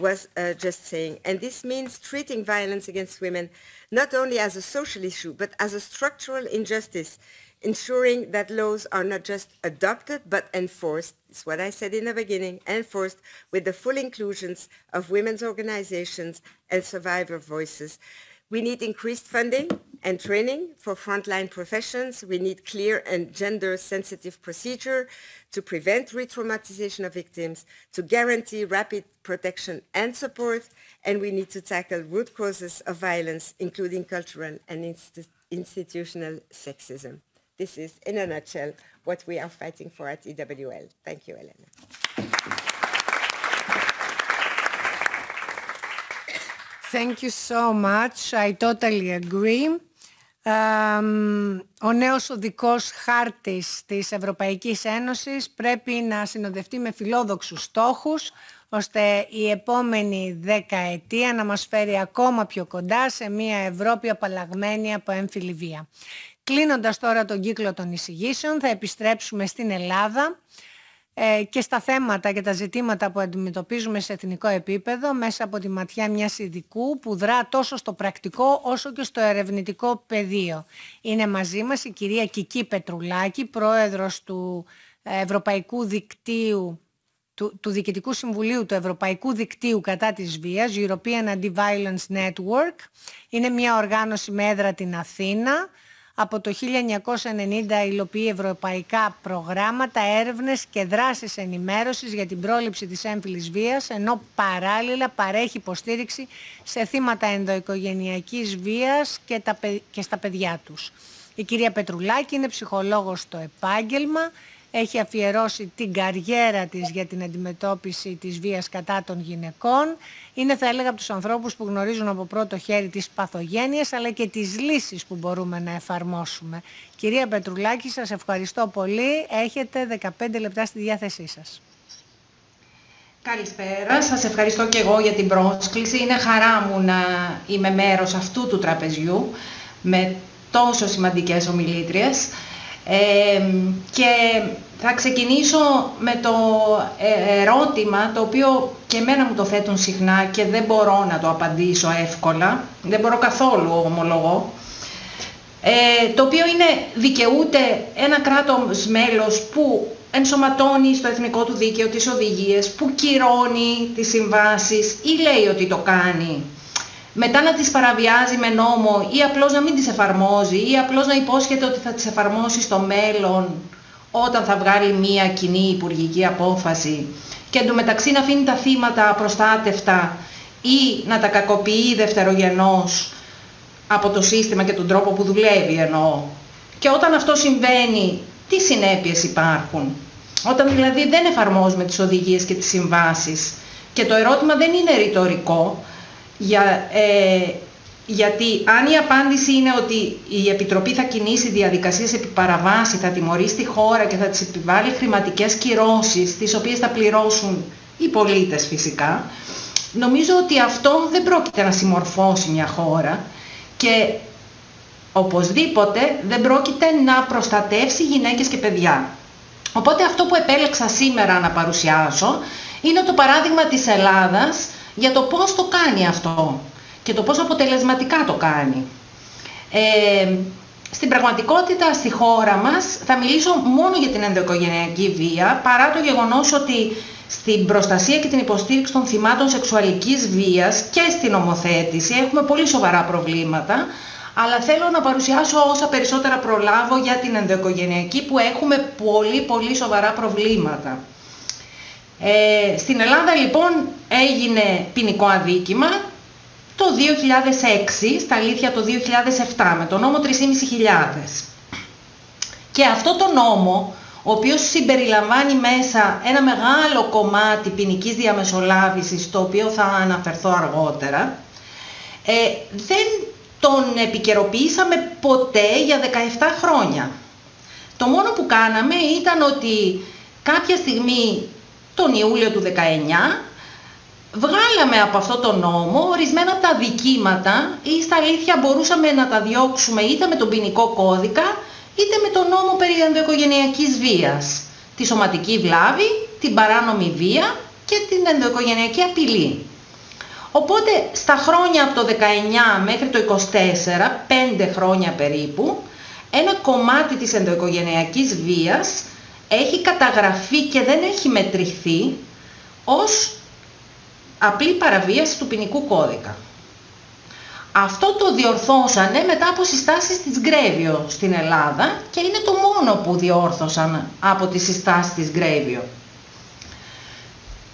was just saying. And this means treating violence against women not only as a social issue, but as a structural injustice, ensuring that laws are not just adopted, but enforced. It's what I said in the beginning, enforced with the full inclusions of women's organizations and survivor voices. We need increased funding and training for frontline professions. We need clear and gender-sensitive procedure to prevent re-traumatization of victims, to guarantee rapid protection and support, and we need to tackle root causes of violence, including cultural and institutional sexism. This is, in a nutshell, what we are fighting for at EWL. Thank you, Elena. Thank you so much. I totally agree. Ο νέος οδικός χάρτης της Ευρωπαϊκής Ένωσης πρέπει να συνοδευτεί με φιλόδοξους στόχους, ώστε η επόμενη 10 ετία να μας φέρει ακόμα πιο κοντά σε μια Ευρώπη απαλλαγμένη από έμφυλη βία. Κλείνοντας τώρα τον κύκλο των εισηγήσεων, θα επιστρέψουμε στην Ελλάδα και στα θέματα και τα ζητήματα που αντιμετωπίζουμε σε εθνικό επίπεδο μέσα από τη ματιά μιας ειδικού που δρά τόσο στο πρακτικό όσο και στο ερευνητικό πεδίο. Είναι μαζί μας η κυρία Κική Πετρουλάκη, πρόεδρος του Ευρωπαϊκού Δικτύου, του Διοικητικού Συμβουλίου του Ευρωπαϊκού Δικτύου κατά της βίας, European Anti-Violence Network. Είναι μια οργάνωση με έδρα την Αθήνα. Από το 1990 υλοποιεί ευρωπαϊκά προγράμματα, έρευνες και δράσεις ενημέρωσης για την πρόληψη της έμφυλης βίας, ενώ παράλληλα παρέχει υποστήριξη σε θύματα ενδοοικογενειακής βίας και στα παιδιά τους. Η κυρία Πετρουλάκη είναι ψυχολόγος στο επάγγελμα, έχει αφιερώσει την καριέρα της για την αντιμετώπιση της βίας κατά των γυναικών. Είναι, θα έλεγα, από τους ανθρώπους που γνωρίζουν από πρώτο χέρι τις παθογένειες αλλά και τις λύσεις που μπορούμε να εφαρμόσουμε. Κυρία Πετρουλάκη, σας ευχαριστώ πολύ. Έχετε 15 λεπτά στη διάθεσή σας. Καλησπέρα. Σας ευχαριστώ και εγώ για την πρόσκληση. Είναι χαρά μου να είμαι μέρος αυτού του τραπεζιού με τόσο σημαντικές ομιλήτριες. Και θα ξεκινήσω με το ερώτημα το οποίο και εμένα μου το θέτουν συχνά και δεν μπορώ να το απαντήσω εύκολα, δεν μπορώ καθόλου, ομολογώ, το οποίο είναι: δικαιούται ένα κράτος μέλος που ενσωματώνει στο εθνικό του δίκαιο τις οδηγίες, που κυρώνει τις συμβάσεις ή λέει ότι το κάνει, μετά να τις παραβιάζει με νόμο ή απλώς να μην τις εφαρμόζει ή απλώς να υπόσχεται ότι θα τις εφαρμόσει στο μέλλον όταν θα βγάλει μία κοινή υπουργική απόφαση και εντωμεταξύ να αφήνει τα θύματα απροστάτευτα ή να τα κακοποιεί δευτερογενώς από το σύστημα και τον τρόπο που δουλεύει εννοώ. Και όταν αυτό συμβαίνει, τι συνέπειες υπάρχουν? Όταν δηλαδή δεν εφαρμόζουμε τις οδηγίες και τις συμβάσεις. Και το ερώτημα δεν είναι ρητορικό, γιατί αν η απάντηση είναι ότι η Επιτροπή θα κινήσει διαδικασίες επί παραβάση, θα τιμωρήσει τη χώρα και θα της επιβάλλει χρηματικές κυρώσεις, τις οποίες θα πληρώσουν οι πολίτες φυσικά, νομίζω ότι αυτό δεν πρόκειται να συμμορφώσει μια χώρα και οπωσδήποτε δεν πρόκειται να προστατεύσει γυναίκες και παιδιά. Οπότε αυτό που επέλεξα σήμερα να παρουσιάσω είναι το παράδειγμα της Ελλάδας για το πώς το κάνει αυτό και το πώς αποτελεσματικά το κάνει. Στην πραγματικότητα στη χώρα μας θα μιλήσω μόνο για την ενδοοικογενειακή βία, παρά το γεγονός ότι στην προστασία και την υποστήριξη των θυμάτων σεξουαλικής βίας και στην νομοθέτηση έχουμε πολύ σοβαρά προβλήματα, αλλά θέλω να παρουσιάσω όσα περισσότερα προλάβω για την ενδοοικογενειακή που έχουμε πολύ σοβαρά προβλήματα. Στην Ελλάδα λοιπόν έγινε ποινικό αδίκημα το 2006, στα αλήθεια το 2007, με τον νόμο 3.500. Και αυτό το νόμο, ο οποίος συμπεριλαμβάνει μέσα ένα μεγάλο κομμάτι ποινικής διαμεσολάβησης, το οποίο θα αναφερθώ αργότερα, δεν τον επικαιροποιήσαμε ποτέ για 17 χρόνια. Το μόνο που κάναμε ήταν ότι κάποια στιγμή, τον Ιούλιο του 19, βγάλαμε από αυτό το νόμο ορισμένα από τα δικήματα, ή στα αλήθεια μπορούσαμε να τα διώξουμε είτε με τον ποινικό κώδικα, είτε με τον νόμο περί ενδοοικογενειακής βίας, τη σωματική βλάβη, την παράνομη βία και την ενδοοικογενειακή απειλή. Οπότε στα χρόνια από το 19 μέχρι το 24, 5 χρόνια περίπου, ένα κομμάτι της ενδοοικογενειακής βίας έχει καταγραφεί και δεν έχει μετρηθεί ως απλή παραβίαση του ποινικού κώδικα. Αυτό το διορθώσανε μετά από συστάσεις της Γκρέβιο στην Ελλάδα και είναι το μόνο που διόρθωσαν από τις συστάσεις της Γκρέβιο.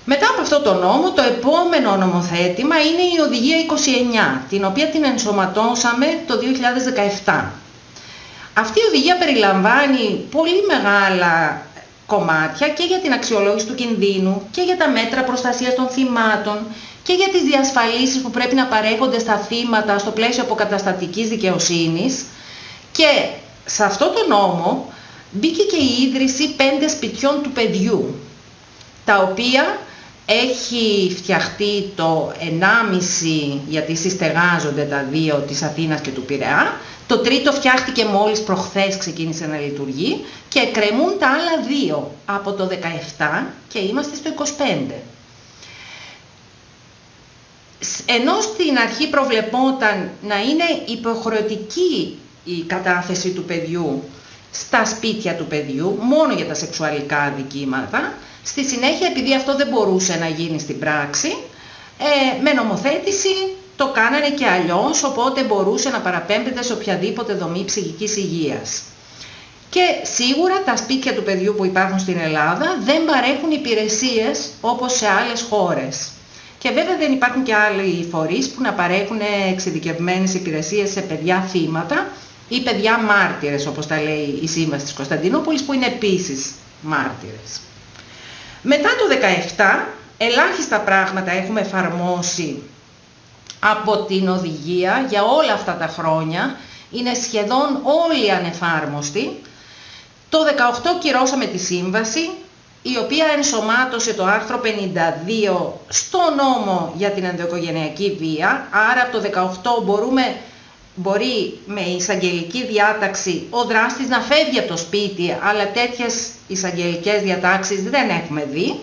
Μετά από αυτό το νόμο, το επόμενο νομοθέτημα είναι η Οδηγία 29, την οποία την ενσωματώσαμε το 2017. Αυτή η οδηγία περιλαμβάνει πολύ μεγάλα κομμάτια και για την αξιολόγηση του κινδύνου και για τα μέτρα προστασίας των θυμάτων και για τις διασφαλίσεις που πρέπει να παρέχονται στα θύματα στο πλαίσιο αποκαταστατικής δικαιοσύνης. Και σε αυτό το νόμο μπήκε και η ίδρυση 5 σπιτιών του παιδιού, τα οποία έχει φτιαχτεί το 1,5, γιατί συστεγάζονται τα 2 της Αθήνας και του Πειραιά. Το τρίτο φτιάχτηκε μόλις προχθές, ξεκίνησε να λειτουργεί, και εκκρεμούν τα άλλα 2 από το 17 και είμαστε στο 25. Ενώ στην αρχή προβλεπόταν να είναι υποχρεωτική η κατάθεση του παιδιού στα σπίτια του παιδιού, μόνο για τα σεξουαλικά αδικήματα, στη συνέχεια, επειδή αυτό δεν μπορούσε να γίνει στην πράξη, με νομοθέτηση το κάνανε και αλλιώς, οπότε μπορούσε να παραπέμπεται σε οποιαδήποτε δομή ψυχικής υγείας. Και σίγουρα τα σπίτια του παιδιού που υπάρχουν στην Ελλάδα δεν παρέχουν υπηρεσίες όπως σε άλλες χώρες. Και βέβαια δεν υπάρχουν και άλλοι φορείς που να παρέχουν εξειδικευμένες υπηρεσίες σε παιδιά θύματα ή παιδιά μάρτυρες, όπως τα λέει η Σύμβαση της Κωνσταντινούπολης, που είναι επίσης μάρτυρες. Μετά το 17, ελάχιστα πράγματα έχουμε εφαρμόσει από την οδηγία για όλα αυτά τα χρόνια. Είναι σχεδόν όλοι ανεφάρμοστοι. Το 18 κυρώσαμε τη σύμβαση, η οποία ενσωμάτωσε το άρθρο 52 στο νόμο για την ενδοοικογενειακή βία. Άρα από το 18 μπορεί με εισαγγελική διάταξη ο δράστης να φεύγει από το σπίτι, αλλά τέτοιες εισαγγελικές διατάξεις δεν έχουμε δει.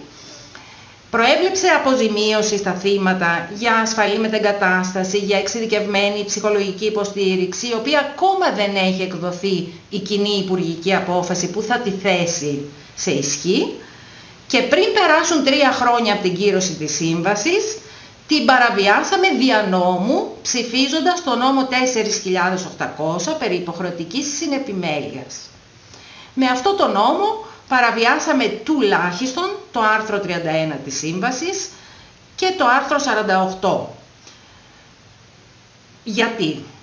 Προέβλεψε αποζημίωση στα θύματα για ασφαλή μετεγκατάσταση, για εξειδικευμένη ψυχολογική υποστήριξη, η οποία ακόμα δεν έχει εκδοθεί η κοινή υπουργική απόφαση που θα τη θέσει σε ισχύ. Και πριν περάσουν 3 χρόνια από την κύρωση της σύμβασης, την παραβιάσαμε δια νόμου, ψηφίζοντας το νόμο 4.800 περί υποχρεωτικής συνεπιμέλειας. Με αυτό το νόμο παραβιάσαμε τουλάχιστον το άρθρο 31 της Σύμβασης και το άρθρο 48.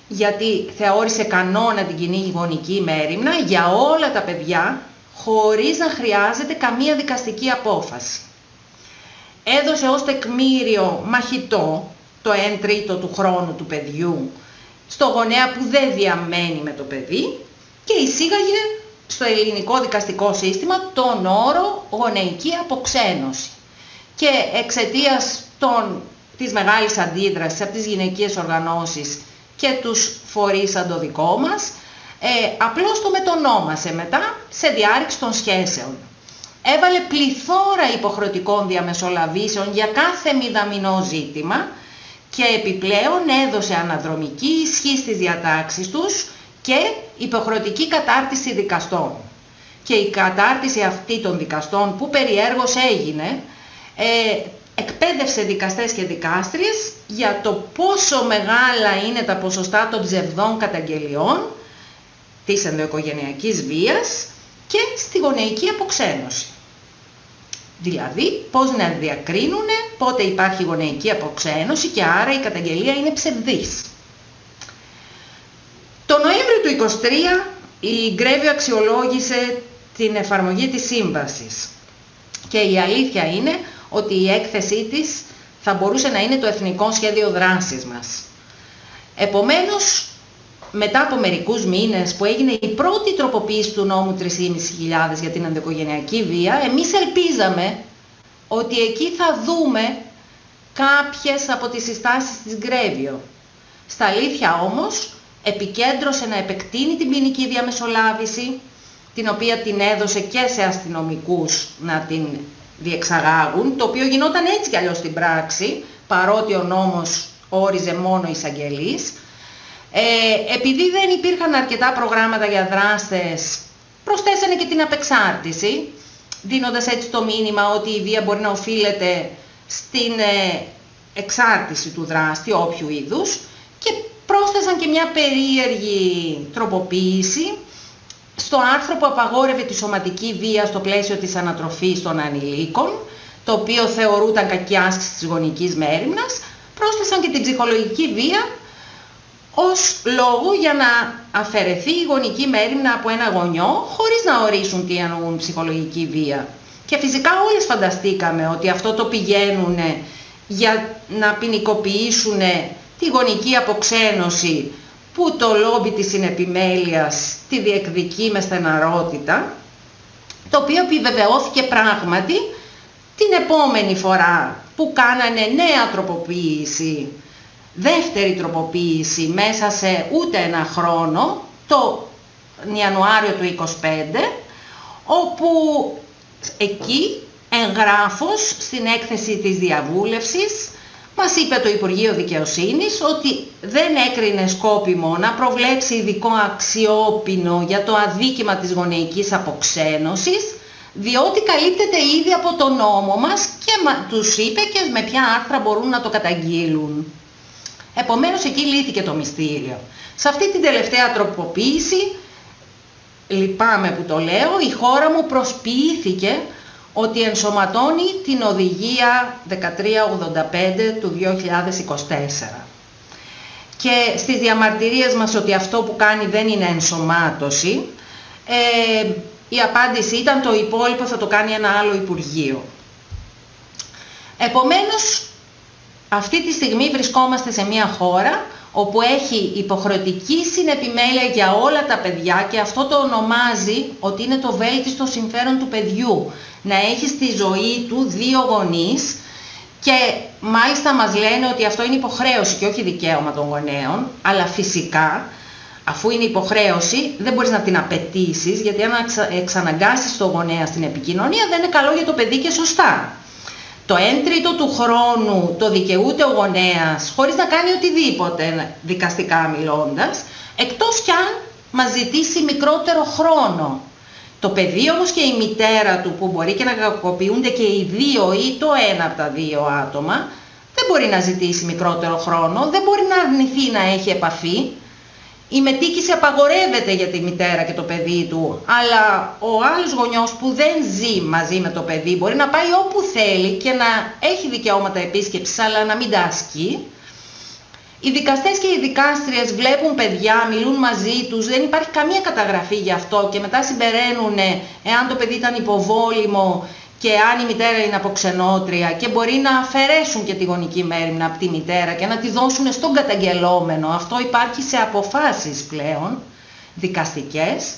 Γιατί θεώρησε κανόνα την κοινή γονική μέριμνα για όλα τα παιδιά, χωρίς να χρειάζεται καμία δικαστική απόφαση. Έδωσε ως τεκμήριο μαχητό το 1/3 του χρόνου του παιδιού στο γονέα που δεν διαμένει με το παιδί και εισήγαγε στο ελληνικό δικαστικό σύστημα τον όρο γονεϊκή αποξένωση. Και εξαιτίας της μεγάλης αντίδρασης από τις γυναικείες οργανώσεις και τους φορείς σαν το δικό μας, απλώς το μετονόμασε μετά σε διάρρηξη των σχέσεων. Έβαλε πληθώρα υποχρεωτικών διαμεσολαβήσεων για κάθε μηδαμινό ζήτημα και επιπλέον έδωσε αναδρομική ισχύ στις διατάξεις τους και υποχρεωτική κατάρτιση δικαστών. Και η κατάρτιση αυτή των δικαστών που περιέργως έγινε, εκπαίδευσε δικαστές και δικάστριες για το πόσο μεγάλα είναι τα ποσοστά των ψευδών καταγγελιών της ενδοοικογενειακής βίας και στη γονεϊκή αποξένωση. Δηλαδή, πώς να διακρίνουν πότε υπάρχει γονεϊκή αποξένωση και άρα η καταγγελία είναι ψευδής. Το Νοέμβριο του 2023 η Γκρέβιο αξιολόγησε την εφαρμογή της σύμβασης και η αλήθεια είναι ότι η έκθεσή της θα μπορούσε να είναι το εθνικό σχέδιο δράσης μας. Επομένως, μετά από μερικούς μήνες που έγινε η πρώτη τροποποίηση του νόμου 3.500 για την ενδοοικογενειακή βία, εμείς ελπίζαμε ότι εκεί θα δούμε κάποιες από τις συστάσεις της Γκρέβιο. Στα αλήθεια όμως, επικέντρωσε να επεκτείνει την ποινική διαμεσολάβηση, την οποία την έδωσε και σε αστυνομικούς να την διεξαγάγουν, το οποίο γινόταν έτσι κι αλλιώς στην πράξη, παρότι ο νόμος όριζε μόνο εισαγγελείς. Επειδή δεν υπήρχαν αρκετά προγράμματα για δράστες, προσθέσανε και την απεξάρτηση, δίνοντας έτσι το μήνυμα ότι η βία μπορεί να οφείλεται στην εξάρτηση του δράστη, όποιου είδους, και πρόσθεσαν και μια περίεργη τροποποίηση στο άρθρο που απαγόρευε τη σωματική βία στο πλαίσιο της ανατροφής των ανηλίκων, το οποίο θεωρούταν κακή άσκηση της γονικής μέριμνας. Πρόσθεσαν και την ψυχολογική βία ως λόγο για να αφαιρεθεί η γονική μέριμνα από ένα γονιό, χωρίς να ορίσουν τι εννοούν ψυχολογική βία. Και φυσικά όλες φανταστήκαμε ότι αυτό το πηγαίνουν για να ποινικοποιήσουν τη γονική αποξένωση, που το λόμπι της συνεπιμέλειας τη διεκδικεί με στεναρότητα, το οποίο επιβεβαιώθηκε πράγματι την επόμενη φορά που κάνανε νέα τροποποίηση, δεύτερη τροποποίηση μέσα σε ούτε ένα χρόνο, το Ιανουάριο του 2025, όπου εκεί εγγράφως στην έκθεση της διαβούλευσης μας είπε το Υπουργείο Δικαιοσύνης ότι δεν έκρινε σκόπιμο να προβλέψει ειδικό αξιόπινο για το αδίκημα της γονεϊκής αποξένωσης, διότι καλύπτεται ήδη από το νόμο μας και τους είπε και με ποια άρθρα μπορούν να το καταγγείλουν. Επομένως εκεί λύθηκε το μυστήριο. Σε αυτή την τελευταία τροποποίηση, λυπάμαι που το λέω, η χώρα μου προσποιήθηκε ότι ενσωματώνει την οδηγία 1385 του 2024. Και στις διαμαρτυρίες μας ότι αυτό που κάνει δεν είναι ενσωμάτωση, η απάντηση ήταν το υπόλοιπο θα το κάνει ένα άλλο Υπουργείο. Επομένως, αυτή τη στιγμή βρισκόμαστε σε μια χώρα όπου έχει υποχρεωτική συνεπιμέλεια για όλα τα παιδιά και αυτό το ονομάζει ότι είναι το βέλτιστο συμφέρον του παιδιού. Να έχει στη ζωή του δύο γονείς και μάλιστα μας λένε ότι αυτό είναι υποχρέωση και όχι δικαίωμα των γονέων, αλλά φυσικά αφού είναι υποχρέωση δεν μπορείς να την απαιτήσεις, γιατί αν εξαναγκάσεις τον γονέα στην επικοινωνία δεν είναι καλό για το παιδί και σωστά. Το 1/3 του χρόνου το δικαιούται ο γονέας χωρίς να κάνει οτιδήποτε δικαστικά μιλώντας, εκτός κι αν μας ζητήσει μικρότερο χρόνο. Το παιδί όμως και η μητέρα του, που μπορεί και να κακοποιούνται και οι δύο ή το ένα από τα δύο άτομα, δεν μπορεί να ζητήσει μικρότερο χρόνο, δεν μπορεί να αρνηθεί να έχει επαφή. Η μετοίκηση απαγορεύεται για τη μητέρα και το παιδί του, αλλά ο άλλος γονιός που δεν ζει μαζί με το παιδί μπορεί να πάει όπου θέλει και να έχει δικαιώματα επίσκεψης, αλλά να μην τα ασκεί. Οι δικαστές και οι δικάστριες βλέπουν παιδιά, μιλούν μαζί τους, δεν υπάρχει καμία καταγραφή γι' αυτό και μετά συμπεραίνουν εάν το παιδί ήταν υποβόλιμο και αν η μητέρα είναι αποξενότρια και μπορεί να αφαιρέσουν και τη γονική μέριμνα από τη μητέρα και να τη δώσουν στον καταγγελόμενο. Αυτό υπάρχει σε αποφάσεις πλέον δικαστικές.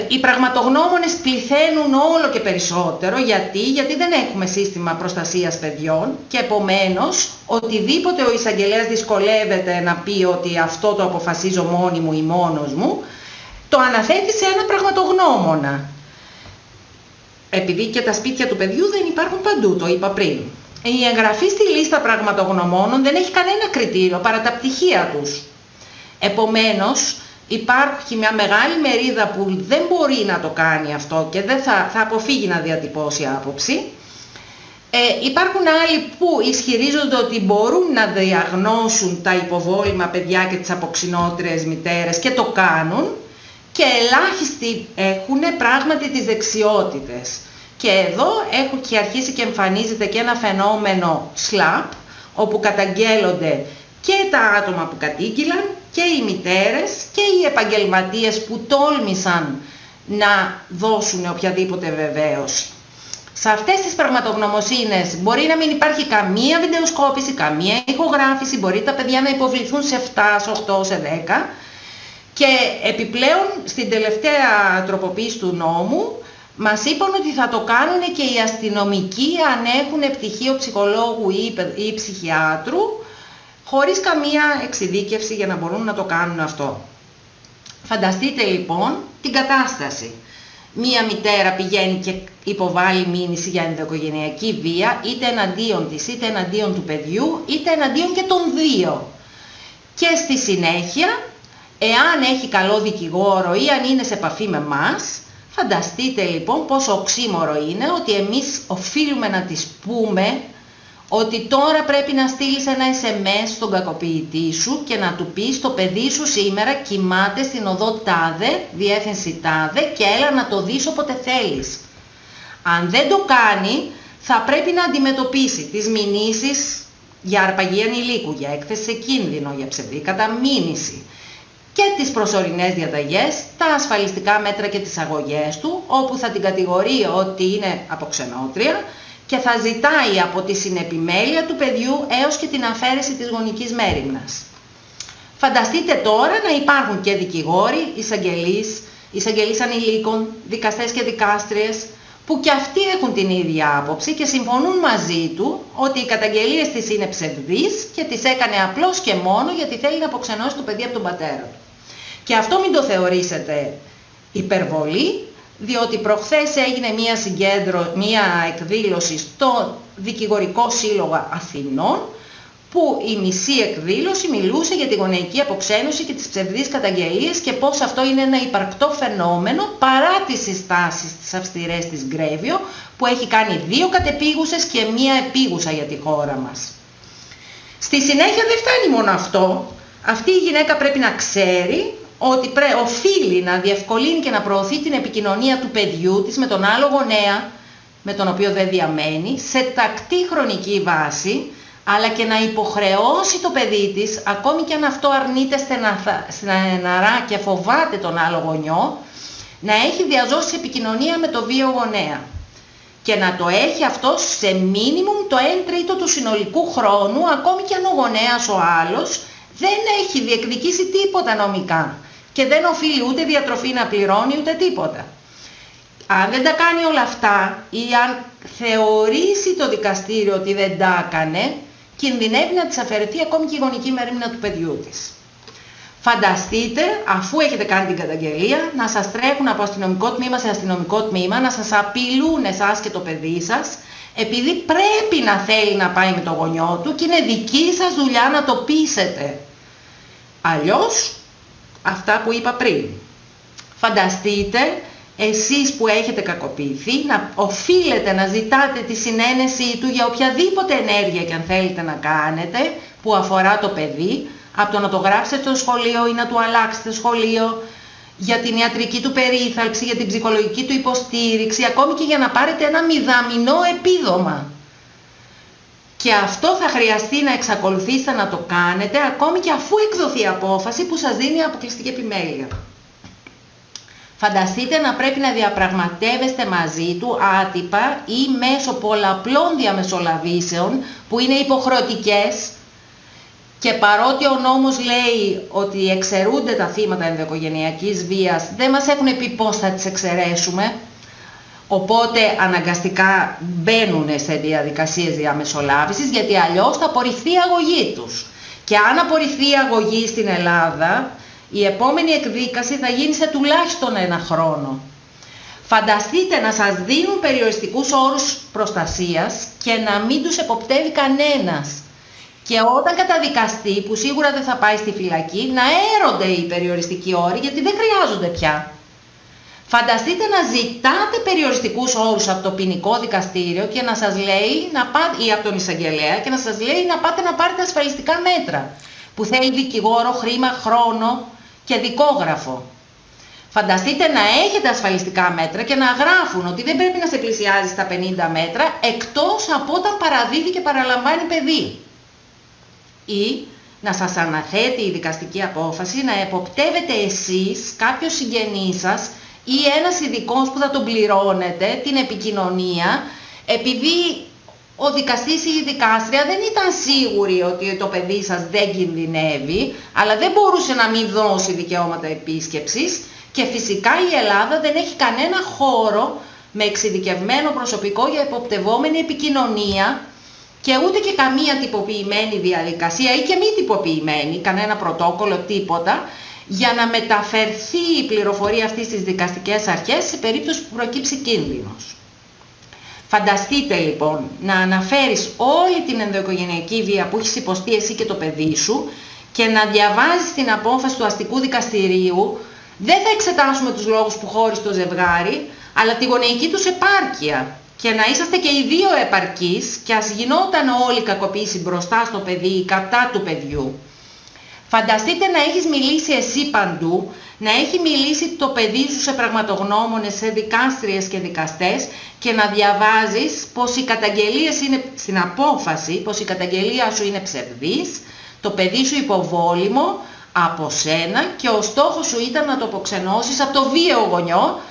Οι πραγματογνώμονες πληθαίνουν όλο και περισσότερο. Γιατί δεν έχουμε σύστημα προστασίας παιδιών και επομένως οτιδήποτε ο εισαγγελέας δυσκολεύεται να πει ότι αυτό το αποφασίζω μόνη μου ή μόνος μου, το αναθέτει σε ένα πραγματογνώμονα. Επειδή και τα σπίτια του παιδιού δεν υπάρχουν παντού, το είπα πριν. Η εγγραφή στη λίστα πραγματογνωμόνων δεν έχει κανένα κριτήριο παρά τα πτυχία τους. Επομένως, υπάρχει μια μεγάλη μερίδα που δεν μπορεί να το κάνει αυτό και δεν θα αποφύγει να διατυπώσει άποψη. Υπάρχουν άλλοι που ισχυρίζονται ότι μπορούν να διαγνώσουν τα υποβόλιμα παιδιά και τις αποξυνότριες μητέρες και το κάνουν και ελάχιστοι έχουν πράγματι τις δεξιότητες. Και Και εδώ έχει αρχίσει και εμφανίζεται και ένα φαινόμενο SLAP, όπου καταγγέλλονται και τα άτομα που κατήγγυλαν και οι μητέρες και οι επαγγελματίες που τόλμησαν να δώσουν οποιαδήποτε βεβαίωση. Σε αυτές τις πραγματογνωμοσύνες μπορεί να μην υπάρχει καμία βιντεοσκόπηση, καμία ηχογράφηση, μπορεί τα παιδιά να υποβληθούν σε 7, σε 8, σε 10 και επιπλέον στην τελευταία τροποποίηση του νόμου μας είπαν ότι θα το κάνουν και οι αστυνομικοί αν έχουν πτυχίο ψυχολόγου ή ψυχιάτρου, χωρίς καμία εξειδίκευση για να μπορούν να το κάνουν αυτό. Φανταστείτε λοιπόν την κατάσταση. Μία μητέρα πηγαίνει και υποβάλλει μήνυση για ενδοοικογενειακή βία, είτε εναντίον της, είτε εναντίον του παιδιού, είτε εναντίον και των δύο. Και στη συνέχεια, εάν έχει καλό δικηγόρο ή αν είναι σε επαφή με μας, φανταστείτε λοιπόν πόσο οξύμορο είναι ότι εμείς οφείλουμε να της πούμε ότι τώρα πρέπει να στείλεις ένα SMS στον κακοποιητή σου και να του πεις το παιδί σου σήμερα κοιμάται στην οδό τάδε, διεύθυνση τάδε και έλα να το δεις όποτε θέλεις. Αν δεν το κάνει θα πρέπει να αντιμετωπίσει τις μηνύσεις για αρπαγή ανηλίκου, για έκθεση σε κίνδυνο, για ψευδή καταμήνυση και τις προσωρινές διαταγές, τα ασφαλιστικά μέτρα και τις αγωγές του, όπου θα την κατηγορεί ότι είναι αποξενότρια και θα ζητάει από τη συνεπιμέλεια του παιδιού έως και την αφαίρεση της γονικής μέριμνας. Φανταστείτε τώρα να υπάρχουν και δικηγόροι, εισαγγελείς ανηλίκων, δικαστές και δικάστριες, που και αυτοί έχουν την ίδια άποψη και συμφωνούν μαζί του ότι οι καταγγελίες της είναι ψευδείς και τις έκανε απλώς και μόνο γιατί θέλει να αποξενώσει το παιδί από τον πατέρα του. Και αυτό μην το θεωρήσετε υπερβολή, διότι προχθές έγινε μία εκδήλωση στο Δικηγορικό Σύλλογο Αθηνών, που η μισή εκδήλωση μιλούσε για τη γονεϊκή αποξένωση και τις ψευδείς καταγγελίες και πώς αυτό είναι ένα υπαρκτό φαινόμενο παρά τις συστάσεις της αυστηρές της Γκρέβιο, που έχει κάνει 2 κατεπίγουσες και 1 επίγουσα για τη χώρα μας. Στη συνέχεια δεν φτάνει μόνο αυτό. Αυτή η γυναίκα πρέπει να ξέρει ότι οφείλει να διευκολύνει και να προωθεί την επικοινωνία του παιδιού της με τον άλλο γονέα, με τον οποίο δεν διαμένει, σε τακτή χρονική βάση, αλλά και να υποχρεώσει το παιδί της, ακόμη και αν αυτό αρνείται στεναρά και φοβάται τον άλλο γονιό, να έχει διαζώσει επικοινωνία με το βίο γονέα. Και να το έχει αυτό σε μίνιμουμ το 1/3 του συνολικού χρόνου, ακόμη και αν ο γονέας ο άλλος δεν έχει διεκδικήσει τίποτα νομικά και δεν οφείλει ούτε διατροφή να πληρώνει ούτε τίποτα. Αν δεν τα κάνει όλα αυτά ή αν θεωρήσει το δικαστήριο ότι δεν τα έκανε, κινδυνεύει να της αφαιρεθεί ακόμη και η γονική μέριμνα του παιδιού της. Φανταστείτε, αφού έχετε κάνει την καταγγελία, να σας τρέχουν από αστυνομικό τμήμα σε αστυνομικό τμήμα, να σας απειλούν εσάς και το παιδί σας, επειδή πρέπει να θέλει να πάει με το γονιό του και είναι δική σας δουλειά να το πείσετε. Αλλιώς, αυτά που είπα πριν. Φανταστείτε, εσείς που έχετε κακοποιηθεί, να οφείλετε να ζητάτε τη συνένεσή του για οποιαδήποτε ενέργεια και αν θέλετε να κάνετε, που αφορά το παιδί, από το να το γράψετε στο σχολείο ή να του αλλάξετε σχολείο, για την ιατρική του περίθαλψη, για την ψυχολογική του υποστήριξη, ακόμη και για να πάρετε ένα μηδαμινό επίδομα. Και αυτό θα χρειαστεί να εξακολουθήσετε να το κάνετε, ακόμη και αφού εκδοθεί η απόφαση που σας δίνει αποκλειστική επιμέλεια. Φανταστείτε να πρέπει να διαπραγματεύεστε μαζί του άτυπα ή μέσω πολλαπλών διαμεσολαβήσεων που είναι υποχρεωτικές, και παρότι ο νόμος λέει ότι εξαιρούνται τα θύματα ενδοοικογενειακής βίας, δεν μας έχουν πει πώς θα τις εξαιρέσουμε, οπότε αναγκαστικά μπαίνουν σε διαδικασίες διαμεσολάβησης, γιατί αλλιώς θα απορριφθεί η αγωγή τους. Και αν απορριφθεί η αγωγή στην Ελλάδα, η επόμενη εκδίκαση θα γίνει σε τουλάχιστον 1 χρόνο. Φανταστείτε να σας δίνουν περιοριστικούς όρους προστασίας και να μην τους εποπτεύει κανένας. Και όταν καταδικαστεί, που σίγουρα δεν θα πάει στη φυλακή, να έρονται οι περιοριστικοί όροι, γιατί δεν χρειάζονται πια. Φανταστείτε να ζητάτε περιοριστικούς όρους από το ποινικό δικαστήριο και να σας λέει, ή από τον εισαγγελέα, και να σας λέει να πάτε να πάρετε ασφαλιστικά μέτρα, που θέλει δικηγόρο, χρήμα, χρόνο και δικόγραφο. Φανταστείτε να έχετε ασφαλιστικά μέτρα και να γράφουν ότι δεν πρέπει να σε πλησιάζει στα 50 μέτρα εκτός από όταν παραδίδει και παραλαμβάνει παιδί. Ή να σας αναθέτει η δικαστική απόφαση να εποπτεύετε εσείς, κάποιος συγγενής σας ή ένας ειδικός που θα τον πληρώνετε την επικοινωνία, επειδή ο δικαστής ή η δικάστρια δεν ήταν σίγουροι ότι το παιδί σας δεν κινδυνεύει, αλλά δεν μπορούσε να μην δώσει δικαιώματα επίσκεψης, και φυσικά η Ελλάδα δεν έχει κανένα χώρο με εξειδικευμένο προσωπικό για εποπτευόμενη επικοινωνία και ούτε και καμία τυποποιημένη διαδικασία ή και μη τυποποιημένη, κανένα πρωτόκολλο, τίποτα, για να μεταφερθεί η πληροφορία αυτή στις δικαστικές αρχές σε περίπτωση που προκύψει κίνδυνος. Φανταστείτε λοιπόν να αναφέρεις όλη την ενδοοικογενειακή βία που έχεις υποστεί εσύ και το παιδί σου και να διαβάζεις την απόφαση του αστικού δικαστηρίου. Δεν θα εξετάσουμε τους λόγους που χώρισε το ζευγάρι, αλλά τη γονεϊκή τους επάρκεια. Και να είσαστε και οι δύο επαρκείς και ας γινόταν όλη η κακοποίηση μπροστά στο παιδί ή κατά του παιδιού. Φανταστείτε να έχεις μιλήσει εσύ παντού, να έχει μιλήσει το παιδί σου σε πραγματογνώμονες, σε δικάστριες και δικαστές και να διαβάζεις πως οι καταγγελίες είναι στην απόφαση, πως η καταγγελία σου είναι ψευδής, το παιδί σου υποβόλυμο από σένα και ο στόχος σου ήταν να το αποξενώσεις από το βίαιο γονιό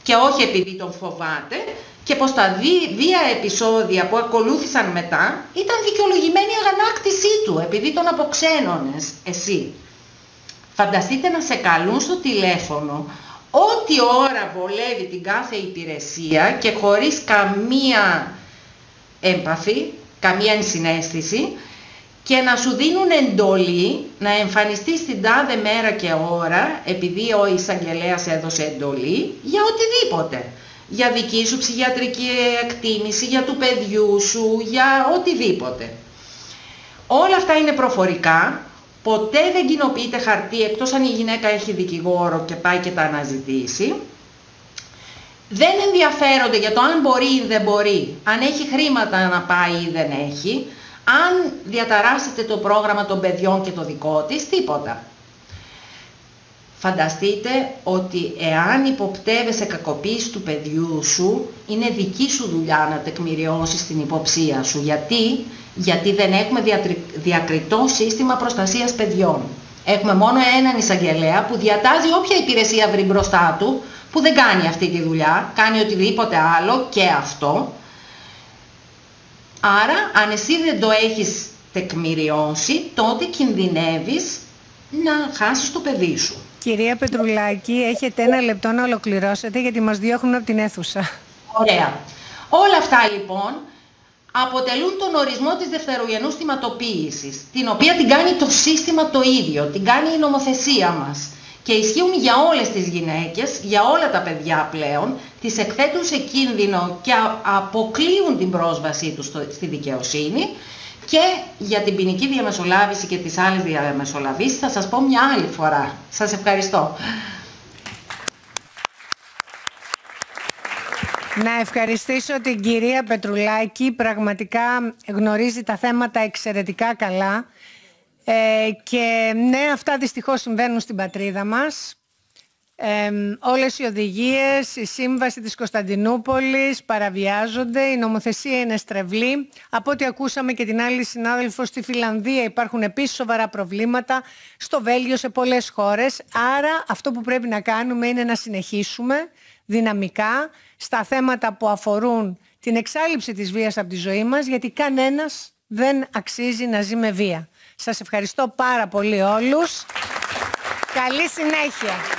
και όχι επειδή τον φοβάται, και πως τα βία επεισόδια που ακολούθησαν μετά ήταν δικαιολογημένη η αγανάκτησή του επειδή τον αποξένωνες εσύ. Φανταστείτε να σε καλούν στο τηλέφωνο ό,τι ώρα βολεύει την κάθε υπηρεσία και χωρίς καμία έμπαθη, καμία ενσυναίσθηση, και να σου δίνουν εντολή να εμφανιστείς την τάδε μέρα και ώρα επειδή ο εισαγγελέας έδωσε εντολή για οτιδήποτε. Για δική σου ψυχιατρική εκτίμηση, για του παιδιού σου, για οτιδήποτε. Όλα αυτά είναι προφορικά, ποτέ δεν κοινοποιείται χαρτί εκτός αν η γυναίκα έχει δικηγόρο και πάει και τα αναζητήσει. Δεν ενδιαφέρονται για το αν μπορεί ή δεν μπορεί, αν έχει χρήματα να πάει ή δεν έχει, αν διαταράσσεται το πρόγραμμα των παιδιών και το δικό της, τίποτα. Φανταστείτε ότι εάν υποπτεύεσαι κακοποίηση του παιδιού σου, είναι δική σου δουλειά να τεκμηριώσεις την υποψία σου. Γιατί δεν έχουμε διακριτό σύστημα προστασίας παιδιών. Έχουμε μόνο έναν εισαγγελέα που διατάζει όποια υπηρεσία βρει μπροστά του, που δεν κάνει αυτή τη δουλειά, κάνει οτιδήποτε άλλο και αυτό. Άρα, αν εσύ δεν το έχεις τεκμηριώσει, τότε κινδυνεύεις να χάσεις το παιδί σου. Κυρία Πετρουλάκη, έχετε 1 λεπτό να ολοκληρώσετε γιατί μας διώχνουν από την αίθουσα. Ωραία. Όλα αυτά λοιπόν αποτελούν τον ορισμό της δευτερογενούς θυματοποίησης, την οποία την κάνει το σύστημα το ίδιο, την κάνει η νομοθεσία μας. Και ισχύουν για όλες τις γυναίκες, για όλα τα παιδιά πλέον, τις εκθέτουν σε κίνδυνο και αποκλείουν την πρόσβασή τους στη δικαιοσύνη. Και για την ποινική διαμεσολάβηση και τις άλλες διαμεσολαβήσεις θα σας πω μια άλλη φορά. Σας ευχαριστώ. Να ευχαριστήσω την κυρία Πετρουλάκη, πραγματικά γνωρίζει τα θέματα εξαιρετικά καλά. Και ναι, αυτά δυστυχώς συμβαίνουν στην πατρίδα μας. Όλες οι οδηγίες, η σύμβαση της Κωνσταντινούπολης παραβιάζονται, η νομοθεσία είναι στρεβλή. Από ό,τι ακούσαμε και την άλλη συνάδελφο, στη Φιλανδία υπάρχουν επίσης σοβαρά προβλήματα, στο Βέλγιο, σε πολλές χώρες. Άρα αυτό που πρέπει να κάνουμε είναι να συνεχίσουμε δυναμικά στα θέματα που αφορούν την εξάλειψη της βίας από τη ζωή μας, γιατί κανένας δεν αξίζει να ζει με βία. Σας ευχαριστώ πάρα πολύ όλους. Καλή συνέχεια.